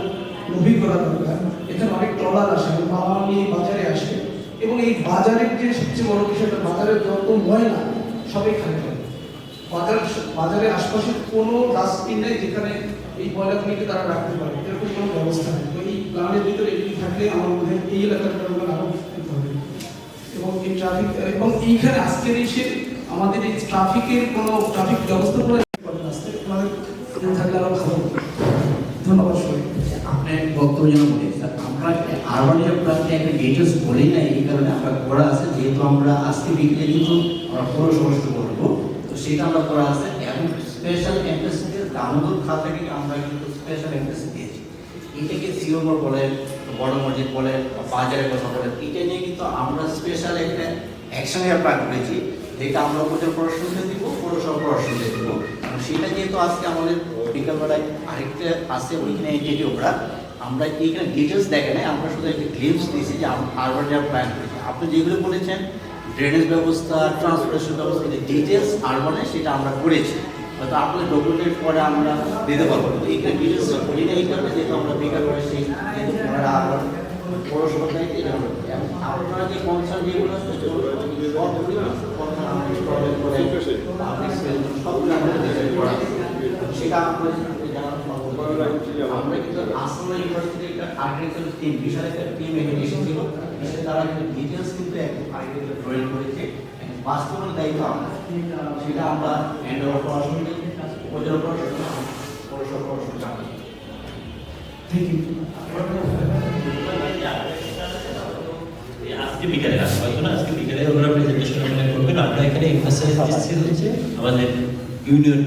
গভীর করা দরকার। এখানে অনেক ট্রলার আসে, মামা নিয়ে বাজারে আসে, এবং এই বাজারের যে সবচেয়ে বড় বিষয়টা, বাজারের যত ময়লা সবই খালে ফেলে। বাজারের আশপাশে কোনো ডাস্টবিন নেই যেখানে এই ময়লাগুলিকে তারা রাখতে পারে, এরকম কোনো ব্যবস্থা নেই। তো এই প্ল্যানের ভিতরে এগুলি থাকলে আমার মনে হয় এই এলাকার আরো হবে। এবং এই ট্রাফিক, এবং এইখানে আজকের এসে আমাদের এই ট্রাফিকের কোনো ট্রাফিক ব্যবস্থাপনা থাকলে আরো ভালো। ধন্যবাদ সবাই। আপনার বক্তব্য যেন বলি স্যার, আমরা আরবানিয়া প্ল্যানকে একটা ডিটেলস বলি না, এই কারণে আমরা করা আছে, যেহেতু আমরা আজকে বিকেলে কিন্তু আমরা পুরো সমস্ত করবো, তো সেটা আমরা করা আছে। এখন স্পেশাল এমপ্রেসিতে দামোদর খাল থেকে আমরা কিন্তু স্পেশাল এমপ্রেসি দিয়েছি, এটাকে সি সিওমর বলেন, বড় মসজিদ বলেন, বাজারের কথা বলেন, এটা নিয়ে কিন্তু আমরা স্পেশাল একটা অ্যাকশন প্ল্যান করেছি, যেটা আমরা উপজেলা প্রশাসনকে দিব, পৌরসভা প্রশাসনকে দিব। সেটা যেহেতু আজকে আমাদের বিকালবেলায় আরেকটা আছে, ওইখানে এন্টিটি ওরা আমরা এইখানে ডিটেলস দেখে নাই, আমরা শুধু একটা গ্লিপস দিয়েছি যে আরবান প্ল্যান করেছি। আপনি যেগুলো বলেছেন ড্রেনেজ ব্যবস্থা, ট্রান্সপোর্টেশন ব্যবস্থা, ডিটেলস আরবানে সেটা আমরা করেছি, হয়তো আপনাদের ডকুমেন্টের পরে আমরা দিতে পারবো। তো এইখানে ডিটেলস করি না এই কারণে, যেহেতু আমরা বিকালবেলা সেই আরবান পৌরসভার দায়িত্বে এটা আমরা করি। এবং আপনারা যে কনসার্ন যেগুলো আছে সবগুলো আমরা করা সেটা আপনাদের আমরা কিন্তু আসলে ইউনিভার্সিটি একটা আর্কিটেকচার টিম, বিশাল একটা টিম এখানে এসেছিল, তারা কিন্তু ডিটেলস কিন্তু একদম আর্কিটেকচার ড্রয়িং করেছে, বাস্তবের দায়িত্ব আমরা সেটা আমরা হ্যান্ড ওভার করার সঙ্গে উপজেলা প্রশাসন, পৌরসভা প্রশাসন জানাই। Thank you. আজকে বিকেলে হয়তো না, আজকে বিকেলে ওনারা প্রেজেন্টেশন করবেন। আমরা এখানে এমফাসাইজ দিচ্ছি হচ্ছে আমাদের ইউনিয়ন।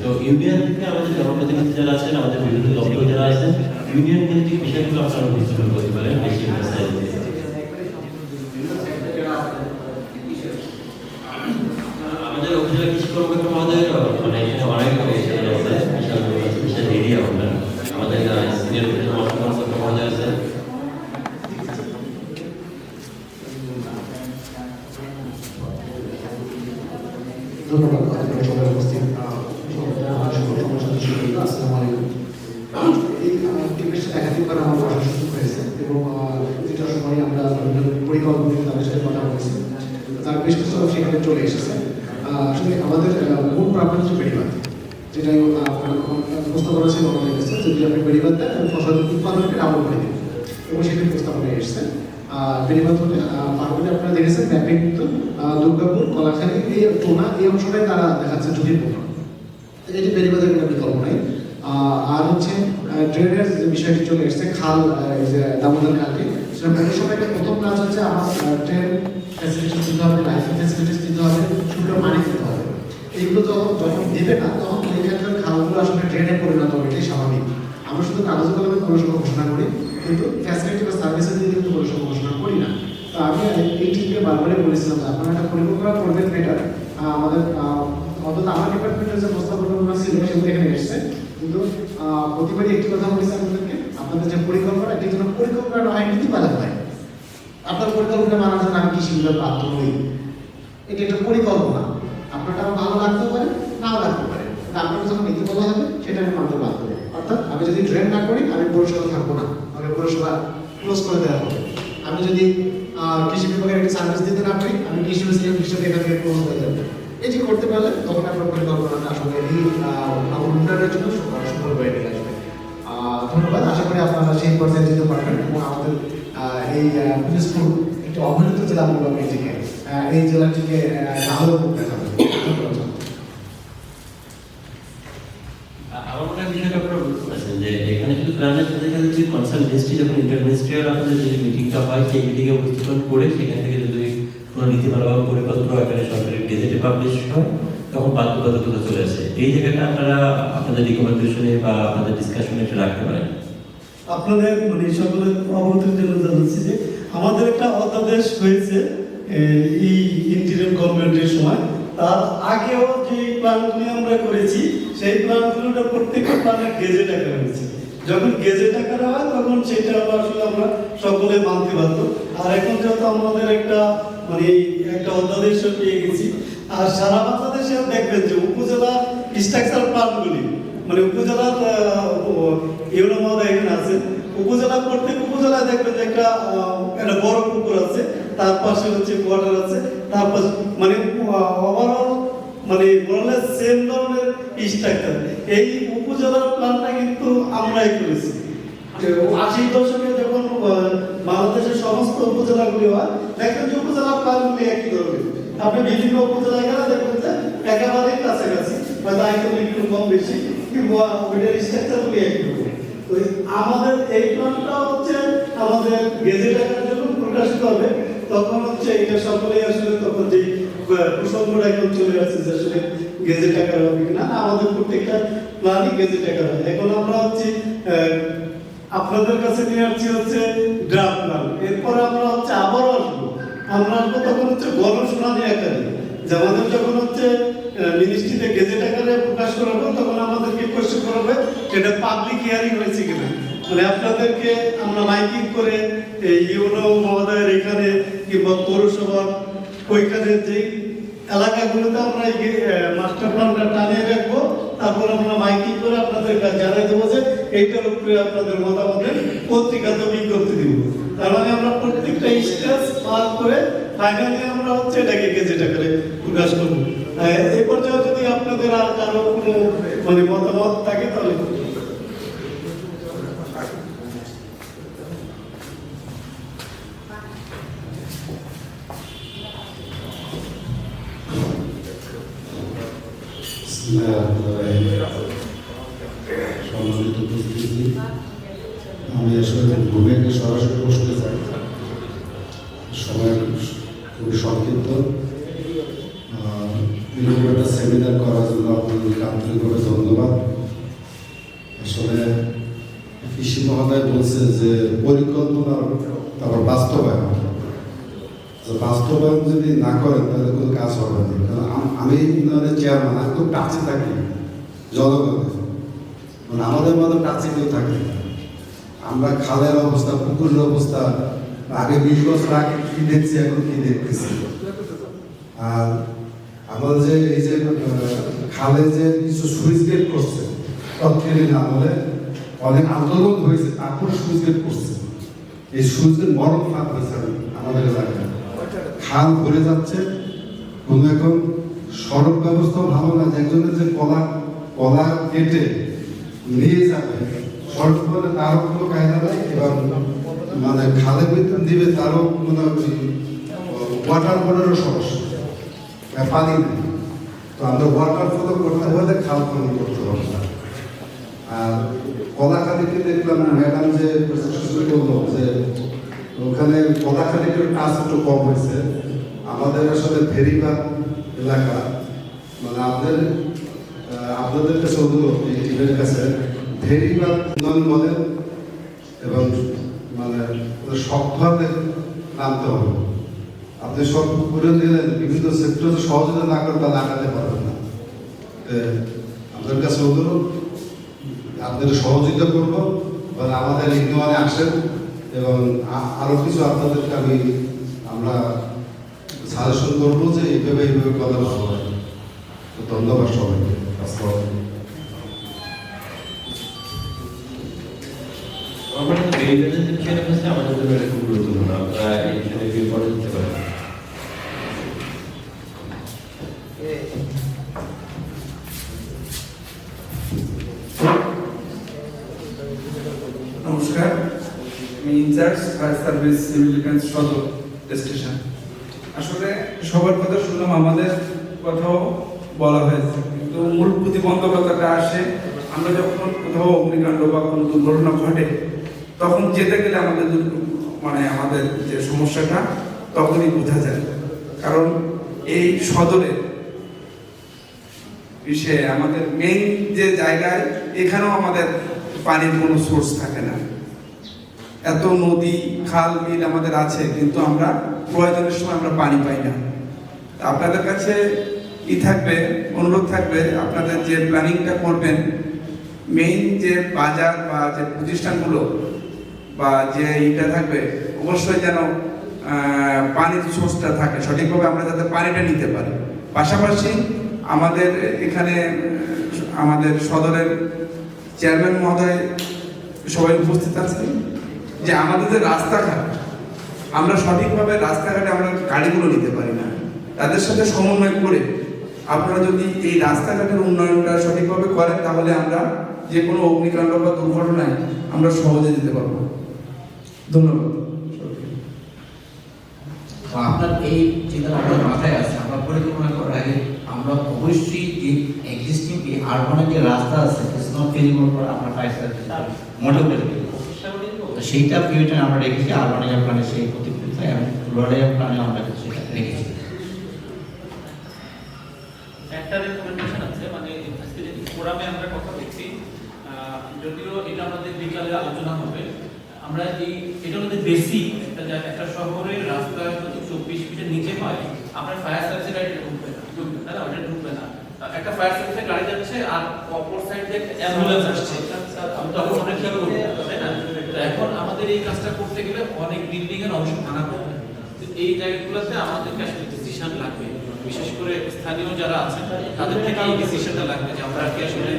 তো ইউনিয়ন থেকে আমাদের জনপ্রতিনিধি যারা আছেন, আমাদের বিভিন্ন দপ্তর যারা আছেন, ইউনিয়ন কেন্দ্রিক বিষয়গুলো আপনারা উপস্থাপন করতে পারেন বেশি এমফাসাইজ দিয়ে। আমাদের উপজেলা কৃষি কর্মকর্তা মহোদয় মানে এখানে অনেক বিশাল এরিয়া আপনার আমাদের সিনিয়র কর্মকর্তা মহোদয় আছেন। ধন্যবাদ সবাই উপস্থিত আসসালামু আলাইকুম। এই টিমের একাধিকবার আমার প্রশাসন হয়েছে এবং যেটার সময় আমরা পরিকল্পনা তাদের সাথে কথা বলেছি, তার বেশ কিছু সেখানে চলে এসেছে। আসলে আমাদের মূল প্রাপ্য হচ্ছে বেড়িবাঁধ, যেটা উপস্থাপনা ছিল আমাদের কাছে, যদি আপনি বেড়িবাঁধ দেন আমি ফসল উৎপাদনকে ডাবল করে দিই এবং সেটি উপস্থাপনায় এসছে। বেড়িবাঁধ হলে পার্বণে আপনারা দেখেছেন ম্যাপে কিন্তু দুর্গাপুর, কলাখালী, এই টোনা এই অংশটাই তারা দেখাচ্ছে ঝুঁকিপূর্ণ, এটি বেড়িবাঁধের কোনো বিকল্প নেই। আর হচ্ছে ড্রেনের যে বিষয়টি চলে এসছে, খাল, এই যে দামোদর খালটি, সেটা পৌরসভাকে প্রথম কাজ হচ্ছে আমার ড্রেন ফ্যাসিলিটিস দিতে হবে, লাইফিং ফ্যাসিলিটিস দিতে হবে, শুকনো পানি দিতে হবে। এইগুলো যখন দেবে না, তখন এখানকার খালগুলো আসলে ড্রেনে পরিণত হবে, এটাই স্বাভাবিক। আমরা শুধু কাগজে কলমে পৌরসভা ঘোষণা করি, কিন্তু ফ্যাসিলিটি বা সার্ভিসের দিকে কিন্তু পৌরসভা ঘোষণা করি না। তো আমি এই টিমকে বারবারই বলেছিলাম যে আপনারা একটা পরিকল্পনা করবেন, বেটার। আমাদের অন্তত আমার ডিপার্টমেন্টের যে প্রস্তাবনা ছিল সেগুলো এখানে এসছে, কিন্তু প্রতিবারই একটি কথা বলেছি আপনাদেরকে, আপনাদের যে পরিকল্পনা, এটি যেন পরিকল্পনা হয়, নীতি বাধা হয়। আপনার পরিকল্পনা মানার জন্য আমি কৃষি বিভাগ বাধ্য হই, এটি একটা পরিকল্পনা। আপনারটা আমার ভালো লাগতেও পারে, নাও লাগতে পারে, কিন্তু আপনার যখন নীতি বলা হবে সেটা আমি মানতে বাধ্য হই। অর্থাৎ আমি যদি ড্রেন না করি, আমি পৌরসভা থাকবো না, আমাকে পৌরসভা ক্লোজ করে দেওয়া হবে। আমি যদি কৃষি বিভাগের একটা সার্ভিস দিতে না পারি, আমি কৃষি হিসেবে এখান থেকে ক্লোজ হয়ে যাবো। এটি করতে পারলে তখন আপনার পরিকল্পনাটা আসলে এই আমার উন্নয়নের জন্য সফল হয়ে নিয়ে আসবে। ধন্যবাদ। আশা করি আপনারা সেই পর্যায়ে যেতে পারবেন এবং আমাদের এই পিরোজপুর একটি অবহেলিত জেলা বললাম এটিকে, এই জেলাটিকে আরও দেখাবে। আমার মনে হয় বিষয়টা আপনারা বুঝতে পারছেন যে এখানে শুধু প্ল্যানের সাথে সাথে যদি কনসার্ন মিনিস্ট্রি যখন ইন্টারমিনিস্ট্রিয়াল আপনাদের যে মিটিংটা হয়, সেই মিটিংয়ে উপস্থাপন করে সেখান থেকে যদি কোনো নীতিমালা বা পরিপত্র আকারে সরকারের গেজেটে পাবলিশ হয়, তখন বাধ্যবাধকতা চলে আসে। এই জায়গাটা আপনারা আপনাদের রিকমেন্ডেশনে বা আপনাদের ডিসকাশনে এটা রাখতে পারেন। আপনাদের মানে সকলের অবগতির জন্য জানাচ্ছি যে আমাদের একটা অধ্যাদেশ হয়েছে এই ইন্টিরিয়র গভর্নমেন্টের সময়। তার আগেও যে প্ল্যানগুলি আমরা করেছি, সেই প্ল্যানগুলোটা প্রত্যেকটা প্ল্যানের গেজেট আকারে হয়েছে। যখন গেজেট আকারে হয় তখন সেটা আসলে আমরা সকলে মানতে বাধ্য। আর এখন যেহেতু আমাদের একটা মানে একটা অধ্যাদেশ পেয়ে গেছি, আর সারা বাংলাদেশে দেখবেন যে উপজেলা স্ট্রাকচার প্ল্যানগুলি মানে উপজেলার ইউনো মহোদয় এখানে আছে, উপজেলা প্রত্যেক উপজেলায় দেখবেন যে একটা বড় পুকুর আছে, তার পাশে হচ্ছে কোয়ার্টার আছে, তার পাশে মানে ওভারঅল মানে বললে সেম ধরনের স্ট্রাকচার। এই উপজেলার প্ল্যানটা কিন্তু আমরাই করেছি। 80 দশকে যখন বাংলাদেশের সমস্ত উপজেলাগুলি হয়, দেখবেন যে উপজেলার প্ল্যানগুলি একই ধরনের। আপনি বিভিন্ন উপজেলায় গেলে দেখবেন যে একেবারেই কাছাকাছি, হয়তো আইটেম একটু কম বেশি, কিন্তু ওইটার স্ট্রাকচারগুলি একই রকম। তো আমাদের এই প্ল্যানটা হচ্ছে আমাদের গেজেট আকারে যখন প্রকাশিত হবে, তখন হচ্ছে এটা সকলেই আসলে তখন যে প্রসঙ্গটা এখন চলে আসছে যে আসলে গেজেট আকারে হবে কিনা। আমাদের প্রত্যেকটা প্ল্যানই গেজেট আকারে হয়। এখন আমরা হচ্ছে আপনাদের কাছে নিয়ে আসছি হচ্ছে ড্রাফট প্ল্যান। এরপরে আমরা হচ্ছে আবারও আসবো, আমরা আসবো তখন হচ্ছে গণশুনানি আকারে, যে আমাদের যখন হচ্ছে মিনিস্ট্রিতে গেজেট আকারে প্রকাশ করা হবে তখন আমাদেরকে কোয়েশ্চেন করা হবে এটা পাবলিক হিয়ারিং হয়েছে কিনা। মানে আপনাদেরকে আমরা মাইকিং করে ইউনো মহোদয়ের এখানে কিংবা পৌরসভার ওইখানে যেই এলাকাগুলোতে আমরা মাস্টার প্ল্যানটা টানিয়ে রাখবো, তারপর আমরা মাইকিং করে আপনাদের কাছে জানাই দেবো যে এইটার উপরে আপনাদের মতামতের পত্রিকাতে বিজ্ঞপ্তি দিব। তার মানে আমরা প্রত্যেকটা স্টেজ পার করে ফাইনালি আমরা হচ্ছে এটাকে গেজেট আকারে প্রকাশ করবো। এই পর্যায়ে যদি আপনাদের আর কারো কোনো মানে মতামত থাকে তাহলে সম্মানিত উপস্থিতি, আমি আসলে ভূমিকে সরাসরি বসতে চাই, সময় খুবই সংক্ষিপ্ত। এরকম একটা সেমিনার করার জন্য আপনাদেরকে আন্তরিকভাবে ধন্যবাদ। আসলে কৃষি মহোদয় বলছে যে পরিকল্পনার তারপর বাস্তবায়ন, বাস্তবায়ন যদি না করেন তাহলে কোনো কাজ হবে না। কারণ আমি ইউনিয়নের চেয়ারম্যান, আমি খুব টাচে থাকি জনগণের, মানে আমাদের মতো টাচে কেউ থাকে। আমরা খালের অবস্থা, পুকুরের অবস্থা আগে 20 বছর আগে কি দেখছি এখন কি দেখতেছি। আর আমাদের যে এই যে খালে যে কিছু সুইচ গেট করছে তৎকালীন আমলে অনেক আন্দোলন হয়েছে, তারপর সুইচ গেট করছে। এই সুইচ গেট মরণ ফাঁক হয়েছে আমাদের এলাকায়, খাল ভরে যাচ্ছে। কোনো এখন সড়ক ব্যবস্থা ভালো না, একজনের যে কলা কেটে নিয়ে যাবে সড়ক বলে তারও কোনো কায়দা নাই, এবং মানে খালে বেতন দিবে তারও কোনো ওয়াটার বোর্ডেরও সমস্যা, পানি নেই। তো আমরা ওয়াটার ফলো করতে হলে খাল খনন করতে হবে না। আর কলাখালীতে দেখলাম ম্যাডাম যে বললো যে ওখানে কলাখালীতে কাজ একটু কম হয়েছে। আমাদের আসলে ফেরিঘাট এলাকা, মানে আপনাদের কাছে অনুরোধ এই টিমের কাছে ফেরিঘাট উন্নয়ন মডেল এবং মানে শক্তভাবে নামতে হবে। আপনি সব করে দিলেন, বিভিন্ন সেক্টরে সহযোগিতা না করে তা লাগাতে পারবেন না। আপনাদের কাছে অনুরোধ, আপনাদের সহযোগিতা করবো, মানে আমাদের ইউনিয়নে আসেন এবং আরো কিছু আপনাদেরকে আমরা সাজেশন করবো যে এইভাবে করলে ভালো হয়। তো ধন্যবাদ সবাইকে। আমাদের জন্য এটা খুব গুরুত্বপূর্ণ, আপনারা এই বিষয়ে বিপদে দিতে পারেন। নমস্কার, আমি in charge fire service civil defence সদর স্টেশন। আসলে সবার কথা শুনলাম, আমাদের কথাও বলা হয়েছে, কিন্তু মূল প্রতিবন্ধকতাটা আসে আমরা যখন কোথাও অগ্নিকাণ্ড বা কোনো দুর্ঘটনা ঘটে তখন যেতে গেলে আমাদের যে সমস্যাটা তখনই বোঝা যায়। কারণ এই সদরে বিষয়ে আমাদের মেইন যে জায়গায়, এখানেও আমাদের পানির কোনো সোর্স থাকে না। এত নদী খাল বিল আমাদের আছে, কিন্তু আমরা প্রয়োজনের সময় আমরা পানি পাই না। আপনাদের কাছে অনুরোধ থাকবে, আপনাদের যে প্ল্যানিংটা করবেন, মেইন যে বাজার বা যে প্রতিষ্ঠানগুলো বা যে ইটা থাকবে, অবশ্যই যেন পানির সোর্সটা থাকে সঠিকভাবে, আমরা যাতে পানিটা নিতে পারি। পাশাপাশি আমাদের এখানে আমাদের সদরের চেয়ারম্যান মহোদয় সবাই উপস্থিত আছে, যে আমাদের যে রাস্তাঘাট, আমরা সঠিকভাবে রাস্তাঘাটে আমরা গাড়িগুলো নিতে পারি না। তাদের সাথে সমন্বয় করে আপনারা যদি এই রাস্তাঘাটের উন্নয়নটা সঠিকভাবে করেন, তাহলে আমরা যে কোনো অগ্নিকাণ্ড বা দুর্ঘটনায় আমরা সহজে যেতে পারবো। ধন্যবাদ। আপনার এই চিন্তা আমাদের মাথায় আছে, আমরা পরিকল্পনা করার আগে আমরা অবশ্যই যে এক্সিস্টিং আরবানের যে রাস্তা আছে, আমরা মডেল করে তো সেইটা পিরিয়ডে আমরা রেখেছি আরবানাইজার প্ল্যানে, সেই প্রতিফলিত এবং রুরালাইজার প্ল্যানে আমরা সেটা রেখেছি। একটা রেকমেন্ডেশন আছে, মানে ফোরামে আমরা কথা বলছি, যদিও এটা আমাদের বিকালে আলোচনা হবে, আমরা এটা আমাদের বেসিক একটা শহরের রাস্তা যদি 24 ফিটের নিচে হয় আপনার ফায়ার সার্ভিসের গাড়ি ঢুকবে না, ওটা ঢুকবে না। একটা ফায়ার সার্ভিসের গাড়ি যাচ্ছে আর অপর সাইড দিয়ে অ্যাম্বুলেন্স আসছে, তখন আমরা কি করব, তাই না? তো এখন আমাদের এই কাজটা করতে গেলে অনেক বিল্ডিং এর অংশ ভাঙা পড়বে। এই জায়গাগুলোতে আমাদেরকে আসলে ডিসিশন লাগবে, বিশেষ করে স্থানীয় যারা আছেন তাদের থেকে এই ডিসিশনটা লাগবে যে আমরা কি আসলে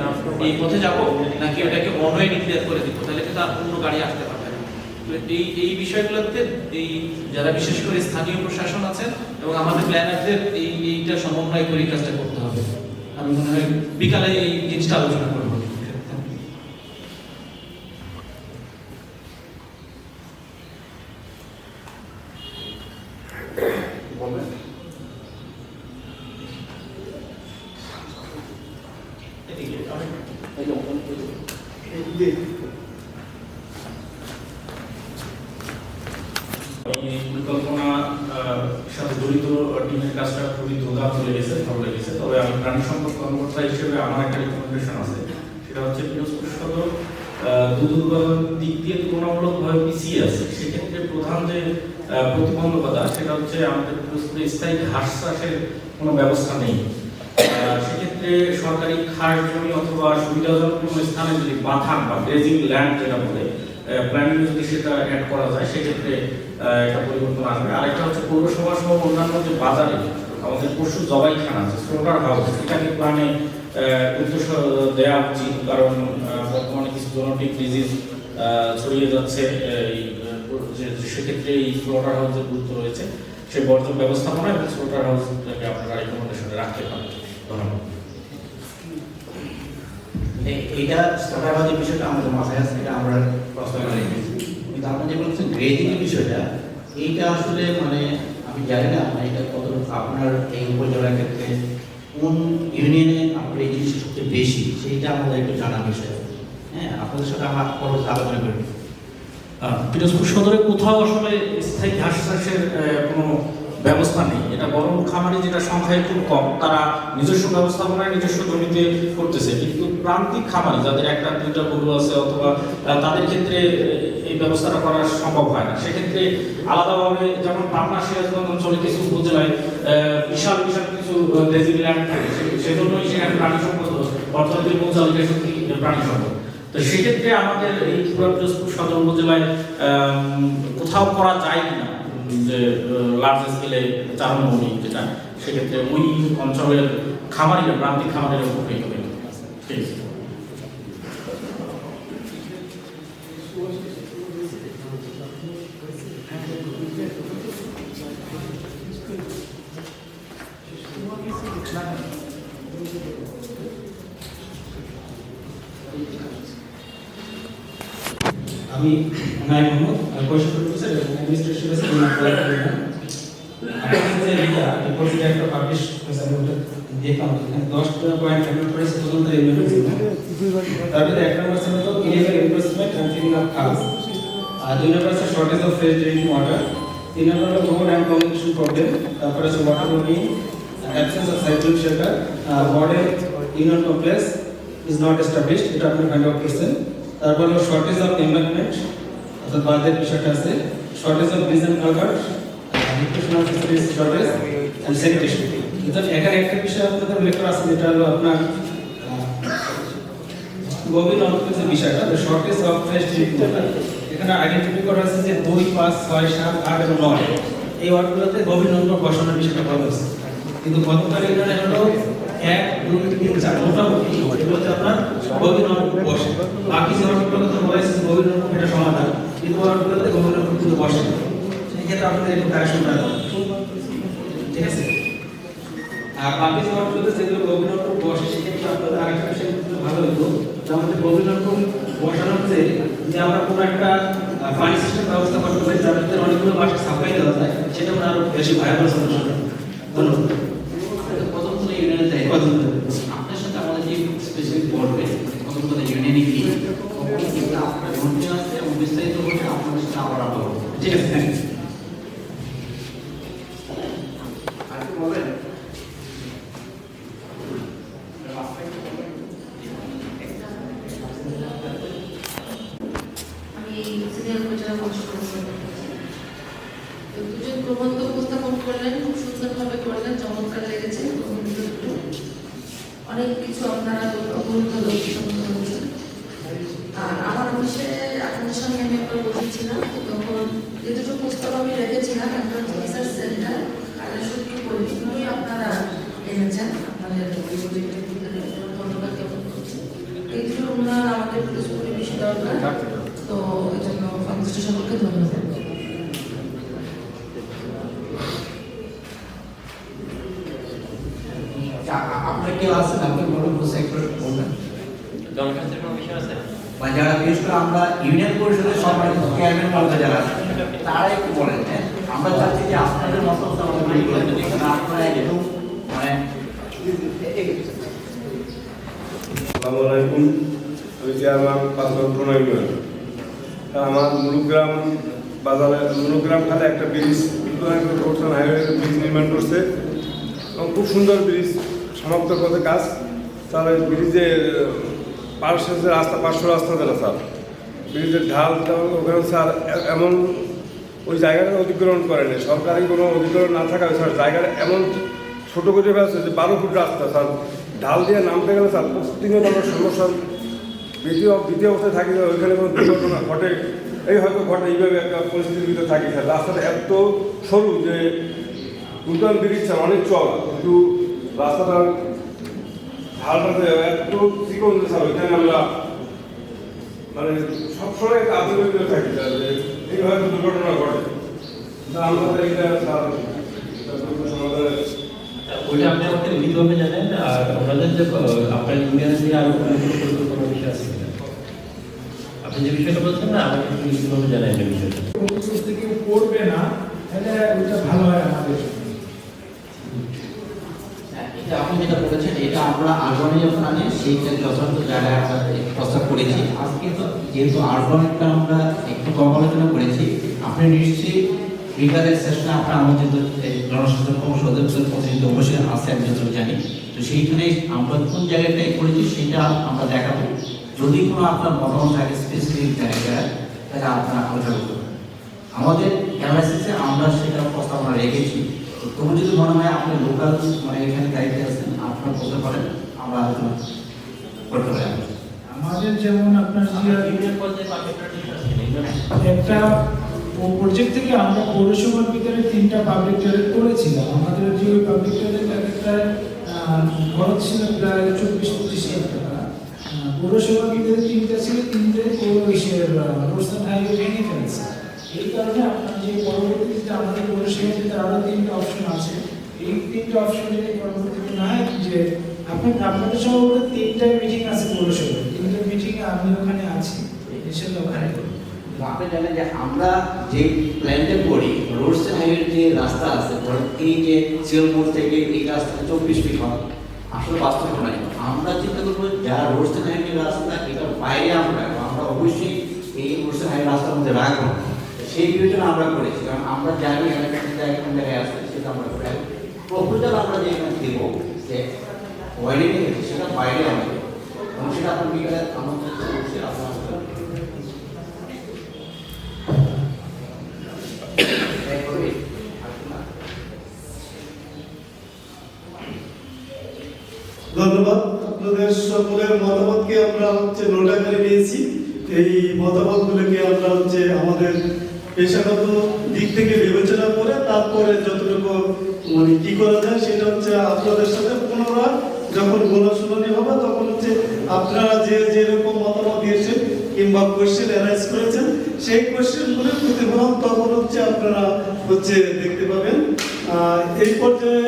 এই পথে যাব নাকি ওটাকে অনওয়ে ডিক্লেয়ার করে দিব, তাহলে কিন্তু আর অন্য গাড়ি আসতে পারবে না। তো এই বিষয়গুলোতে এই যারা বিশেষ করে স্থানীয় প্রশাসন আছেন এবং আমাদের প্ল্যানারদের এইটা সমন্বয় করে কাজটা করতে হবে। আমি মনে হয় বিকালে এই জিনিসটা আলোচনা করবো। এই পরিকল্পনা সাথে জড়িত টিমের কাজটা খুবই দ্রুত চলে গেছে, ভালো লেগেছে। তবে আমি প্রাণী সম্পদ কর্মকর্তা হিসেবে আমার একটা রিকমেন্ডেশন আছে, সেটা হচ্ছে পিরোজপুর সদর দুধ উৎপাদন দিক দিয়ে তুলনামূলকভাবে পিছিয়ে আছে। সেক্ষেত্রে প্রধান যে প্রতিবন্ধকতা সেটা হচ্ছে আমাদের পিরোজপুরে স্থায়ী ঘাস চাষের কোনো ব্যবস্থা নেই। সেক্ষেত্রে সরকারি খাস জমি অথবা সুবিধাজনক কোনো স্থানে যদি বাথান বা গ্রেজিং ল্যান্ড যেটা বলে প্ল্যানিং যদি সেটা অ্যাড করা যায় সেক্ষেত্রে একটা পরিবর্তন আসবে। আরেকটা হচ্ছে পৌরসভা সহ অন্যান্য যে বাজারে আমাদের পশু জবাইখানা আছে, স্লোটার হাউস, এটাকে প্ল্যানে উদ্দেশ্য দেওয়া উচিত, কারণ বর্তমানে কিছু জেনেটিক ডিজিজ ছড়িয়ে যাচ্ছে। সেক্ষেত্রে এই স্লোটার হাউসের গুরুত্ব রয়েছে, সেই বর্জ্য ব্যবস্থাপনা এবং স্লোটার হাউসটাকে আপনারা রিকমেন্ডেশনে রাখতে পারেন। ধন্যবাদ। এইটা স্লোটারহাউসের বিষয়টা আমাদের মাথায় আছে, এটা আমরা প্রস্তাব রেখেছি। কিন্তু আপনি যে বলছেন গ্রেজিং এর বিষয়টা, এইটা আসলে মানে আমি জানি না এটা কত আপনার এই উপজেলার ক্ষেত্রে কোন ইউনিয়নে আপনার এই জিনিসটা সবচেয়ে বেশি, সেইটা আমাদের একটু জানার বিষয়। হ্যাঁ, আপনাদের সাথে আমার পরবর্তী আলোচনা করবো। পিরোজপুর সদরে কোথাও আসলে স্থায়ী ঘাস চাষের কোনো ব্যবস্থা নেই। এটা বড় খামারি যেটা সংখ্যায় খুব কম, তারা নিজস্ব ব্যবস্থাপনায় নিজস্ব জমিতে করতেছে, কিন্তু প্রান্তিক খামারি যাদের একটা দুইটা গরু আছে অথবা তাদের ক্ষেত্রে এই ব্যবস্থাটা করা সম্ভব হয় না। সেক্ষেত্রে আলাদাভাবে যেমন পাবনা সিরাজগঞ্জ অঞ্চলে কিছু উপজেলায় বিশাল বিশাল কিছু গ্রেজিং ল্যান্ড থাকে, সেজন্যই সেখানে প্রাণী সম্পদ অর্থনৈতিক পৌঁছালিকা শক্তি প্রাণী সম্পদ। তো সেক্ষেত্রে আমাদের এই পিরোজপুর সদর উপজেলায় কোথাও করা যায় কিনা যে লার্জ স্কেলে চারণভূমি যেটা, সেক্ষেত্রে ওই অঞ্চলের খামারিরা প্রান্তিক খামারিরা উপকৃত হবে। ঠিক আছে। আমি নাই মোহাম্মদ পরিষদ প্রফেসর এবং অ্যাডমিনিস্ট্রেশন একটা পাবলিশ হয়েছে, আমি ওটা দেখলাম এখানে 10টা পয়েন্ট অ্যাড করেছে। প্রথমত তারপরে 1 নম্বর ছিল তো illegal enforcement and filling of কাজ, আর 2 নম্বর আছে shortage of fresh drinking water, 3 নম্বর হলো রোড অ্যান্ড কমিউনিকেশন প্রবলেম, তারপরে আছে water logging, absence of cyclone shelter, model union complex is not established, এটা আপনি ফাইন্ড আউট করছেন। তারপর হলো শর্টেজ অফ এমপ্লয়মেন্ট, অর্থাৎ বাদের বিষয়টা আছে, shortage of bridge and culvert, nutritional facilities shortage and sanitation. এখানে একটা বিষয় আপনাদের উল্লেখ করা আছে, যেটা হলো আপনার গভীর অন্তর্গত যে বিষয়টা, shortage of fresh drinking water. এখানে আইডেন্টিফাই করা আছে যে 2, 5, 6, 7, 8 এবং 9 এই ওয়ার্ডগুলোতে গভীর নলকূপ বসানোর বিষয়টা বলা হয়েছে, কিন্তু গতকাল এখানে হলো 1, 2, 3, 4 মোটামুটি এগুলোতে আপনার গভীর নলকূপ বসে। বাকি যে ওয়ার্ডগুলোতে বলা হয়েছে গভীর নলকূপ এটা সমাধান, কিন্তু ওয়ার্ডগুলোতে গভীর নলকূপ কিন্তু বসে। সেক্ষেত্রে আপনাদের একটু কারেকশন করা হবে, ঠিক আছে? আর বাকি যে ওয়ার্ডগুলোতে যেগুলো গভীর নলকূপ বসে, সেক্ষেত্রে আপনাদের আরেকটা বিষয় ভালো হতো যে আমাদের গভীর নলকূপ বসানো হচ্ছে যে আমরা কোনো একটা পানি সিস্টেম ব্যবস্থা করতে পারি যার ভিতরে অনেকগুলো বাসা সাপ্লাই দেওয়া যায়, সেটা আমরা আরো বেশি ভায়াবল সলিউশন। ধন্যবাদ। কতগুলো ইউনিয়নে যায়, আপনার সাথে আমাদের যে স্পেসিফিক পড়বে কতগুলো ইউনিয়নে কি আপনার ঘন্টা আছে এবং বিস্তারিত হচ্ছে আপনাদের সাথে আবার আলো। ঠিক আছে, থ্যাংক ইউ। আমি সিনিয়র যারা অংশগ্রহণ করলেন। তো দুজন প্রবন্ধ উপস্থাপন করলেন, খুব সুন্দরভাবে করলেন, চমৎকার লেগেছে। অনেক কিছু আপনারা গুরুত্ব দিয়েছেন। আর আমার অফিসে আপনাদের সঙ্গে আমি একবার বসেছিলাম, তখন যে দুটো প্রস্তাব আমি রেখেছিলাম, একটা হচ্ছে রিসার্চ সেন্টার আর সত্যি পরিবেশগুলোই আপনারা এনেছেন আপনাদের ধন্যবাদ জ্ঞাপন করছি। এই দুটো উন্নয়ন আমাদের পিরোজপুরে বেশি দরকার, তো এই জন্য সংশ্লিষ্ট সকলকে ধন্যবাদ। আপনার কেউ আছেন, আপনি বলুন সেক্টর বলবেন দরখাস্তের কোনো বিষয় আছে? মানে যারা বিশেষ করে আমরা ইউনিয়ন পরিষদের সম্মানিত চেয়ারম্যান পদে যারা আছেন তারা একটু বলেন। হ্যাঁ, আমরা চাচ্ছি যে আপনাদের মতামত আমাদের বলে দিন, এখানে আপনারা একদম মানে আসসালামু আলাইকুম, আমি চেয়ারম্যান পাঁচজন প্রণয় ইউনিয়ন। আমার মুলুগ্রাম বাজারে মুলুগ্রাম খালে একটা ব্রিজ রোডসান হাইওয়ে ব্রিজ নির্মাণ করছে এবং খুব সুন্দর ব্রিজ, সমাপ্ত পথে কাজ। স্যার ব্রিজের পার্শ্ব রাস্তা, পার্শ্ব রাস্তা যেটা স্যার ব্রিজের ঢাল ওখানে স্যার এমন ওই জায়গাটা অধিগ্রহণ করেনি, সরকারি কোনো অধিগ্রহণ না থাকায় স্যার জায়গাটা এমন ছোটো করে ফেলছে যে 12 ফুট রাস্তা স্যার, ঢাল দিয়ে নামতে গেলে স্যার প্রতিনিয়ত আমরা সমস্যার দ্বিতীয় অবস্থায় থাকি, ওইখানে কোনো দুর্ঘটনা ঘটে, এই হয়তো ঘটে, এইভাবে একটা পরিস্থিতির ভিতরে থাকি স্যার। রাস্তাটা এত সরু যে উল্টান ব্রিজ স্যার অনেক চওড়া, কিন্তু রাস্তাটা ঢালটাতে এত চিকন যে স্যার ওইখানে আমরা মানে সবসময় একটা আতঙ্কিত থাকি স্যার যে এইভাবে দুর্ঘটনা ঘটে। আমাদের এইটা স্যার সমাধানের ওইটা আপনি আমাকে লিখিতভাবে জানেন। আর ওনাদের যে আপনার ইউনিয়ন থেকে আরো কোনো বিষয় আছে কিনা, আপনি যে বিষয়টা বলছেন না, আমাকে একটু লিখিতভাবে জানেন এই বিষয়টা। থেকে পড়বে না, তাহলে ওইটা ভালো হয় আমাদের জন্য। এটা আপনি যেটা বলেছেন, এটা আমরা আরবানে যখন আনি সেইটা যথাযথ জায়গায় আমরা প্রস্তাব করেছি। আজকে তো যেহেতু আরবানটা আমরা একটু কম আলোচনা করেছি, আপনি নিশ্চয়ই রিগারের সেশনে আপনার আমাদের জনসচেতন সদস্যদের প্রতিনিধি অবশ্যই আছে, আমি যতটুকু জানি। তো সেইখানে আমরা কোন জায়গাটায় করেছি সেটা আমরা দেখাবো। যদি কোনো আপনার মতামত থাকে স্পেসিফিক জায়গায়, তাহলে আপনারা আলোচনা করবেন। আমাদের অ্যানালাইসিসে আমরা সেটা প্রস্তাবনা রেখেছি। তবু যদি মনে হয় আপনি লোকাল মানে এখানে দায়িত্বে আছেন, আপনারা বলতে পারেন, আমরা আলোচনা করতে পারি। আমাদের যেমন আপনার একটা প্রজেক্ট থেকে আমরা পৌরসভার ভিতরে 3টা পাবলিক টয়লেট করেছিলাম। আমাদের যে ওই পাবলিক টয়লেট একটা খরচ ছিল প্রায় 24-25 লাখ টাকা। পৌরসভার ভিতরে 3টা ছিল, 3টে রোডসান হাইওয়ে ভেঙে ফেলেছে। এই কারণে আপনার যে পরবর্তীতে আমাদের পৌরসভার ভিতরে আরো 3টা অপশন আছে। এই 3টা অপশন যদি পরবর্তীতে না হয় যে আপনাদের সভাপতি 3টায় মিটিং আছে পৌরসভায়, 3টা মিটিংয়ে আমি ওখানে আছি, ইনশাআল্লাহ ওখানে করব। আপনি জানেন যে আমরা যে প্ল্যানটা করি রোডস হাইওয়ের যে রাস্তা আছে, ধরুন এই যে শিলমোড় থেকে এই রাস্তাটা 24 ফিট হয়, আসলে বাস্তব নয়। আমরা চিন্তা করবো যারা রোডস হাইওয়ের রাস্তা এটার বাইরে আমরা অবশ্যই এই রোডস হাইওয়ে রাস্তার মধ্যে রাখবো। সেই বিবেচনা আমরা করেছি, কারণ আমরা জানি এলাকাতে কোন জায়গায় আছে সেটা আমরা করে প্রপোজাল আমরা যে এখানে দেবো যে ওয়াইডিং সেটা বাইরে আনবে এবং সেটা আপনার বিকালে আমাদের অবশ্যই আপনার ধন্যবাদ। আপনাদের সকলের মতামতকে আমরা নোট আকারে নিয়েছি। এই মতামতগুলোকে আমরা আমাদের পেশাগত দিক থেকে বিবেচনা করে তারপরে যতটুকু মানে কি করা যায় সেটা আপনাদের সাথে পুনরায় যখন গণশুনানি হবে তখন আপনারা যেরকম মতামত দিয়েছেন কিংবা কোয়েশ্চেন অ্যারাইজ করেছেন সেই কোয়েশ্চেনগুলোর প্রতিফলন তখন আপনারা দেখতে পাবেন। এই পর্যায়ে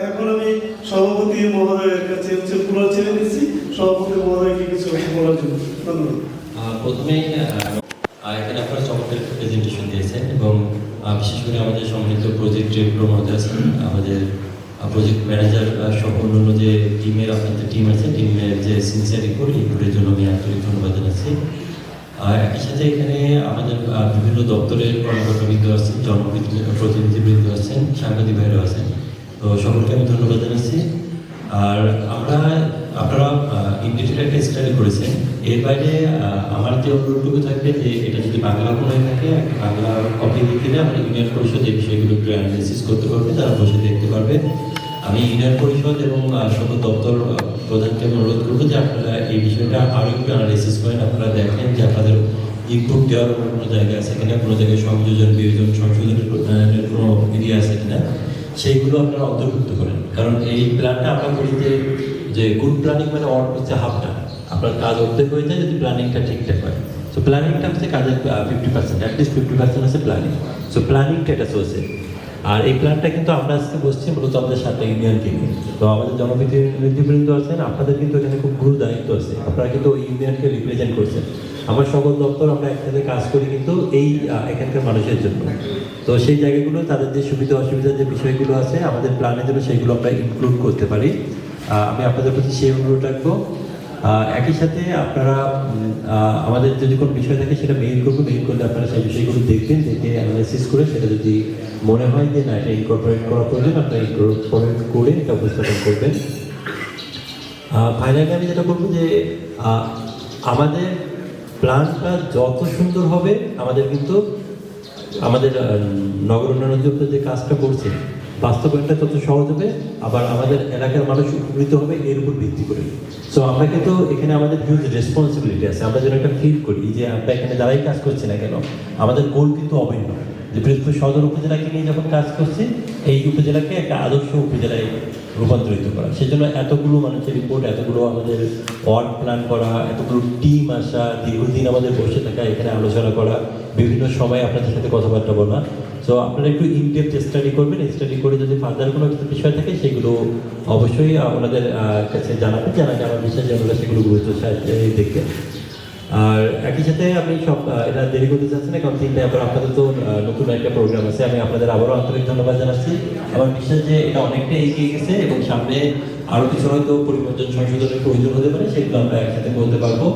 এখন আমি সভাপতি মহোদয়ের কাছে পুনরায় ছেড়ে দিচ্ছি। সভাপতি মহোদয়কে কিছু বলার জন্য ধন্যবাদ। প্রথমে এখানে আপনারা চমৎকার প্রেজেন্টেশন দিয়েছেন এবং বিশেষ করে আমাদের সম্মিলিত প্রজেক্ট ডিরেক্টর মহোদয় আছেন, আমাদের প্রজেক্ট ম্যানেজার সহ অন্যান্য যে টিমের আপনাদের টিম আছে, টিমের যে সিনসিয়ার রিপোর্টের জন্য আমি আন্তরিক ধন্যবাদ জানাচ্ছি। একই সাথে এখানে আমাদের বিভিন্ন দপ্তরের কর্মকর্তাবৃন্দ আছেন, জনপ্রতিনিধিবৃন্দ আছেন, সাংবাদিক ভাইরাও আছেন, তো সকলকে আমি ধন্যবাদ জানাচ্ছি। আর আপনারা ইন ডিটেল একটা স্টাডি করেছেন। এর বাইরে আমার যে অনুরোধটুকু থাকবে যে এটা যদি বাংলা হয়ে থাকে একটা বাংলা কপি দিলে আমরা ইউনিয়ন পরিষদ এই বিষয়গুলো একটু অ্যানালিসিস করতে পারবে, তারা বসে দেখতে পারবে। আমি ইউনিয়ন পরিষদ এবং সকল দপ্তর প্রধানকে অনুরোধ করবো যে আপনারা এই বিষয়টা আরও একটু অ্যানালিসিস করেন, আপনারা দেখেন যে আপনাদের ইনপুট দেওয়ার কোনো জায়গা আছে কিনা, কোনো জায়গায় সংযোজন বিয়োজন সংশোধনের কোনো এরিয়া আছে কিনা, সেইগুলো আপনারা অন্তর্ভুক্ত করেন। কারণ এই প্ল্যানটা আমরা বলি যে গুড প্ল্যানিং মানে অর্থ হচ্ছে হাফটা, আপনার কাজ অর্ধেক হয়ে যায় যদি প্ল্যানিংটা ঠিকঠাক হয়। সো প্ল্যানিংটা হচ্ছে কাজের 50%, অ্যাটলিস্ট 50% হচ্ছে প্ল্যানিং। সো প্ল্যানিংটা এটা চলছে। আর এই প্ল্যানটা কিন্তু আমরা আজকে বসছি মূলত আমাদের 7টা ইউনিয়নকে নিয়ে। তো আমাদের জনপ্রতিনিধিবৃন্দ আছেন, আপনাদের কিন্তু এখানে খুব গুরু দায়িত্ব আছে, আপনারা কিন্তু ওই ইউনিয়নকে রিপ্রেজেন্ট করছেন। আমার সকল দপ্তর আমরা একসাথে কাজ করি কিন্তু এই এখানকার মানুষের জন্য। তো সেই জায়গাগুলো তাদের যে সুবিধা অসুবিধার যে বিষয়গুলো আছে আমাদের প্ল্যানের জন্য সেইগুলো আমরা ইনক্লুড করতে পারি। আমি আপনাদের প্রতি সেই অনুরোধ রাখবো। একই সাথে আপনারা আমাদের যদি কোনো বিষয় থাকে সেটা মেইল করবো, মেইল করলে আপনারা সেই বিষয়গুলো দেখবেন, দেখে অ্যানালাইসিস করে সেটা যদি মনে হয় যে না এটা ইনকর্পোরেট করা প্রয়োজন আপনারা ইনকর্পোরেট করে এটা উপস্থাপন করবেন। ফাইনালি আমি যেটা বলবো যে আমাদের প্ল্যানটা যত সুন্দর হবে আমাদের কিন্তু আমাদের নগর উন্নয়ন অধিদপ্তর যে কাজটা করছে বাস্তবায়নটা তত সহজ হবে, আবার আমাদের এলাকার মানুষ উপকৃত হবে এর উপর ভিত্তি করে। সো আমরা কিন্তু এখানে আমাদের হিউজ রেসপন্সিবিলিটি আছে, আমরা যেন একটা ফিল করি যে আমরা এখানে যারাই কাজ করছি না কেন আমাদের গোল কিন্তু অভিন্ন, যে পিরোজপুর সদর উপজেলাকে নিয়ে যখন কাজ করছি এই উপজেলাকে একটা আদর্শ উপজেলায় রূপান্তরিত করা। সেজন্য এতগুলো মানুষের রিপোর্ট, এতগুলো আমাদের ওয়ার্ড প্ল্যান করা, এতগুলো টিম আসা, দীর্ঘদিন আমাদের বসে থাকা, এখানে আলোচনা করা, বিভিন্ন সময় আপনাদের সাথে কথাবার্তা বলা। সো আপনারা একটু ইনডেপথ স্টাডি করবেন, স্টাডি করে যদি ফার্দার কোনো বিষয় থাকে সেগুলো অবশ্যই আপনাদের কাছে জানাবেন, জানালে আমার বিশ্বাস যে আপনারা সেগুলো গুরুত্ব সাহায্যে দেখবেন। আর একই সাথে আমি সব এটা দেরি করতে চাচ্ছি না, কারণ 3টায় আবার আপনাদের তো নতুন একটা প্রোগ্রাম আছে। আমি আপনাদের আবারও আন্তরিক ধন্যবাদ জানাচ্ছি। আমার বিশ্বাস যে এটা অনেকটাই এগিয়ে গেছে এবং সামনে আরও কিছু হয়তো পরিবর্তন সংশোধনের প্রয়োজন হতে পারে, সেগুলো আমরা একসাথে বলতে পারবো।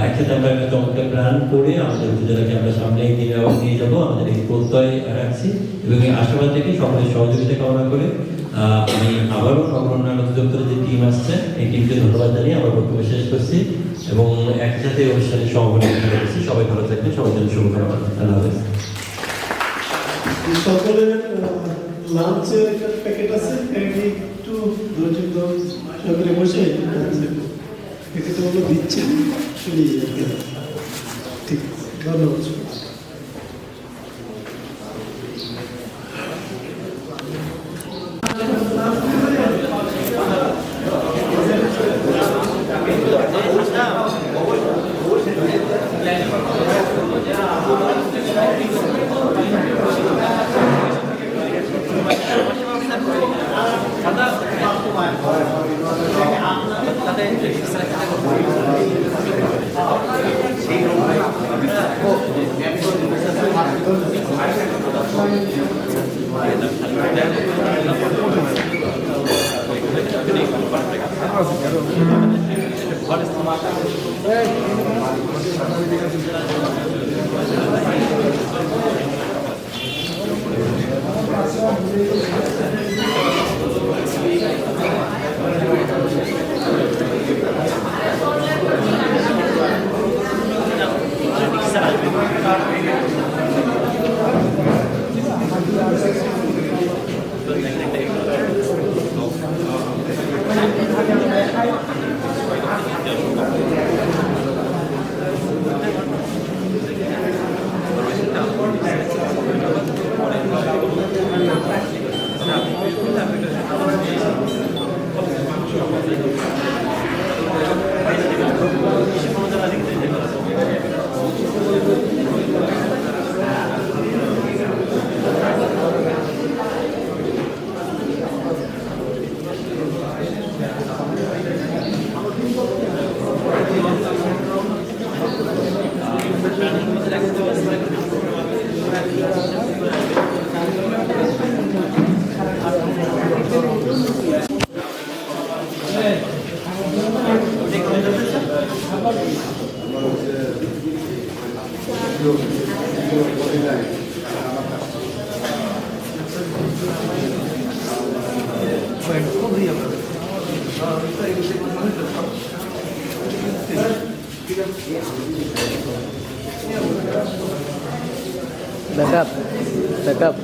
একসাথে আমরা একটা চমৎকার প্ল্যান করে আমাদের উপজেলাকে আমরা সামনে এগিয়ে নিয়ে যাবো, আমাদের এই প্রত্যয় রাখছি এবং এই আশাবাদ থেকে সকলের সহযোগিতা কামনা করে আমি আবারও নগর উন্নয়ন অধিদপ্তরের যে টিম আসছে এই টিমকে ধন্যবাদ জানিয়ে আমার বক্তব্য শেষ করছি এবং একসাথে অনুষ্ঠানের সভাপতি করছি। সবাই ভালো থাকবেন, সবাই জন্য শুভকামনা। আল্লাহ হাফেজ। সকলের লাঞ্চের একটা প্যাকেট আছে, একটু ধৈর্য সকলে বসে প্যাকেটটা হলো দিচ্ছে, শুনিয়ে যাবে। ঠিক ধন্যবাদ। ঠিক আছে। Backup.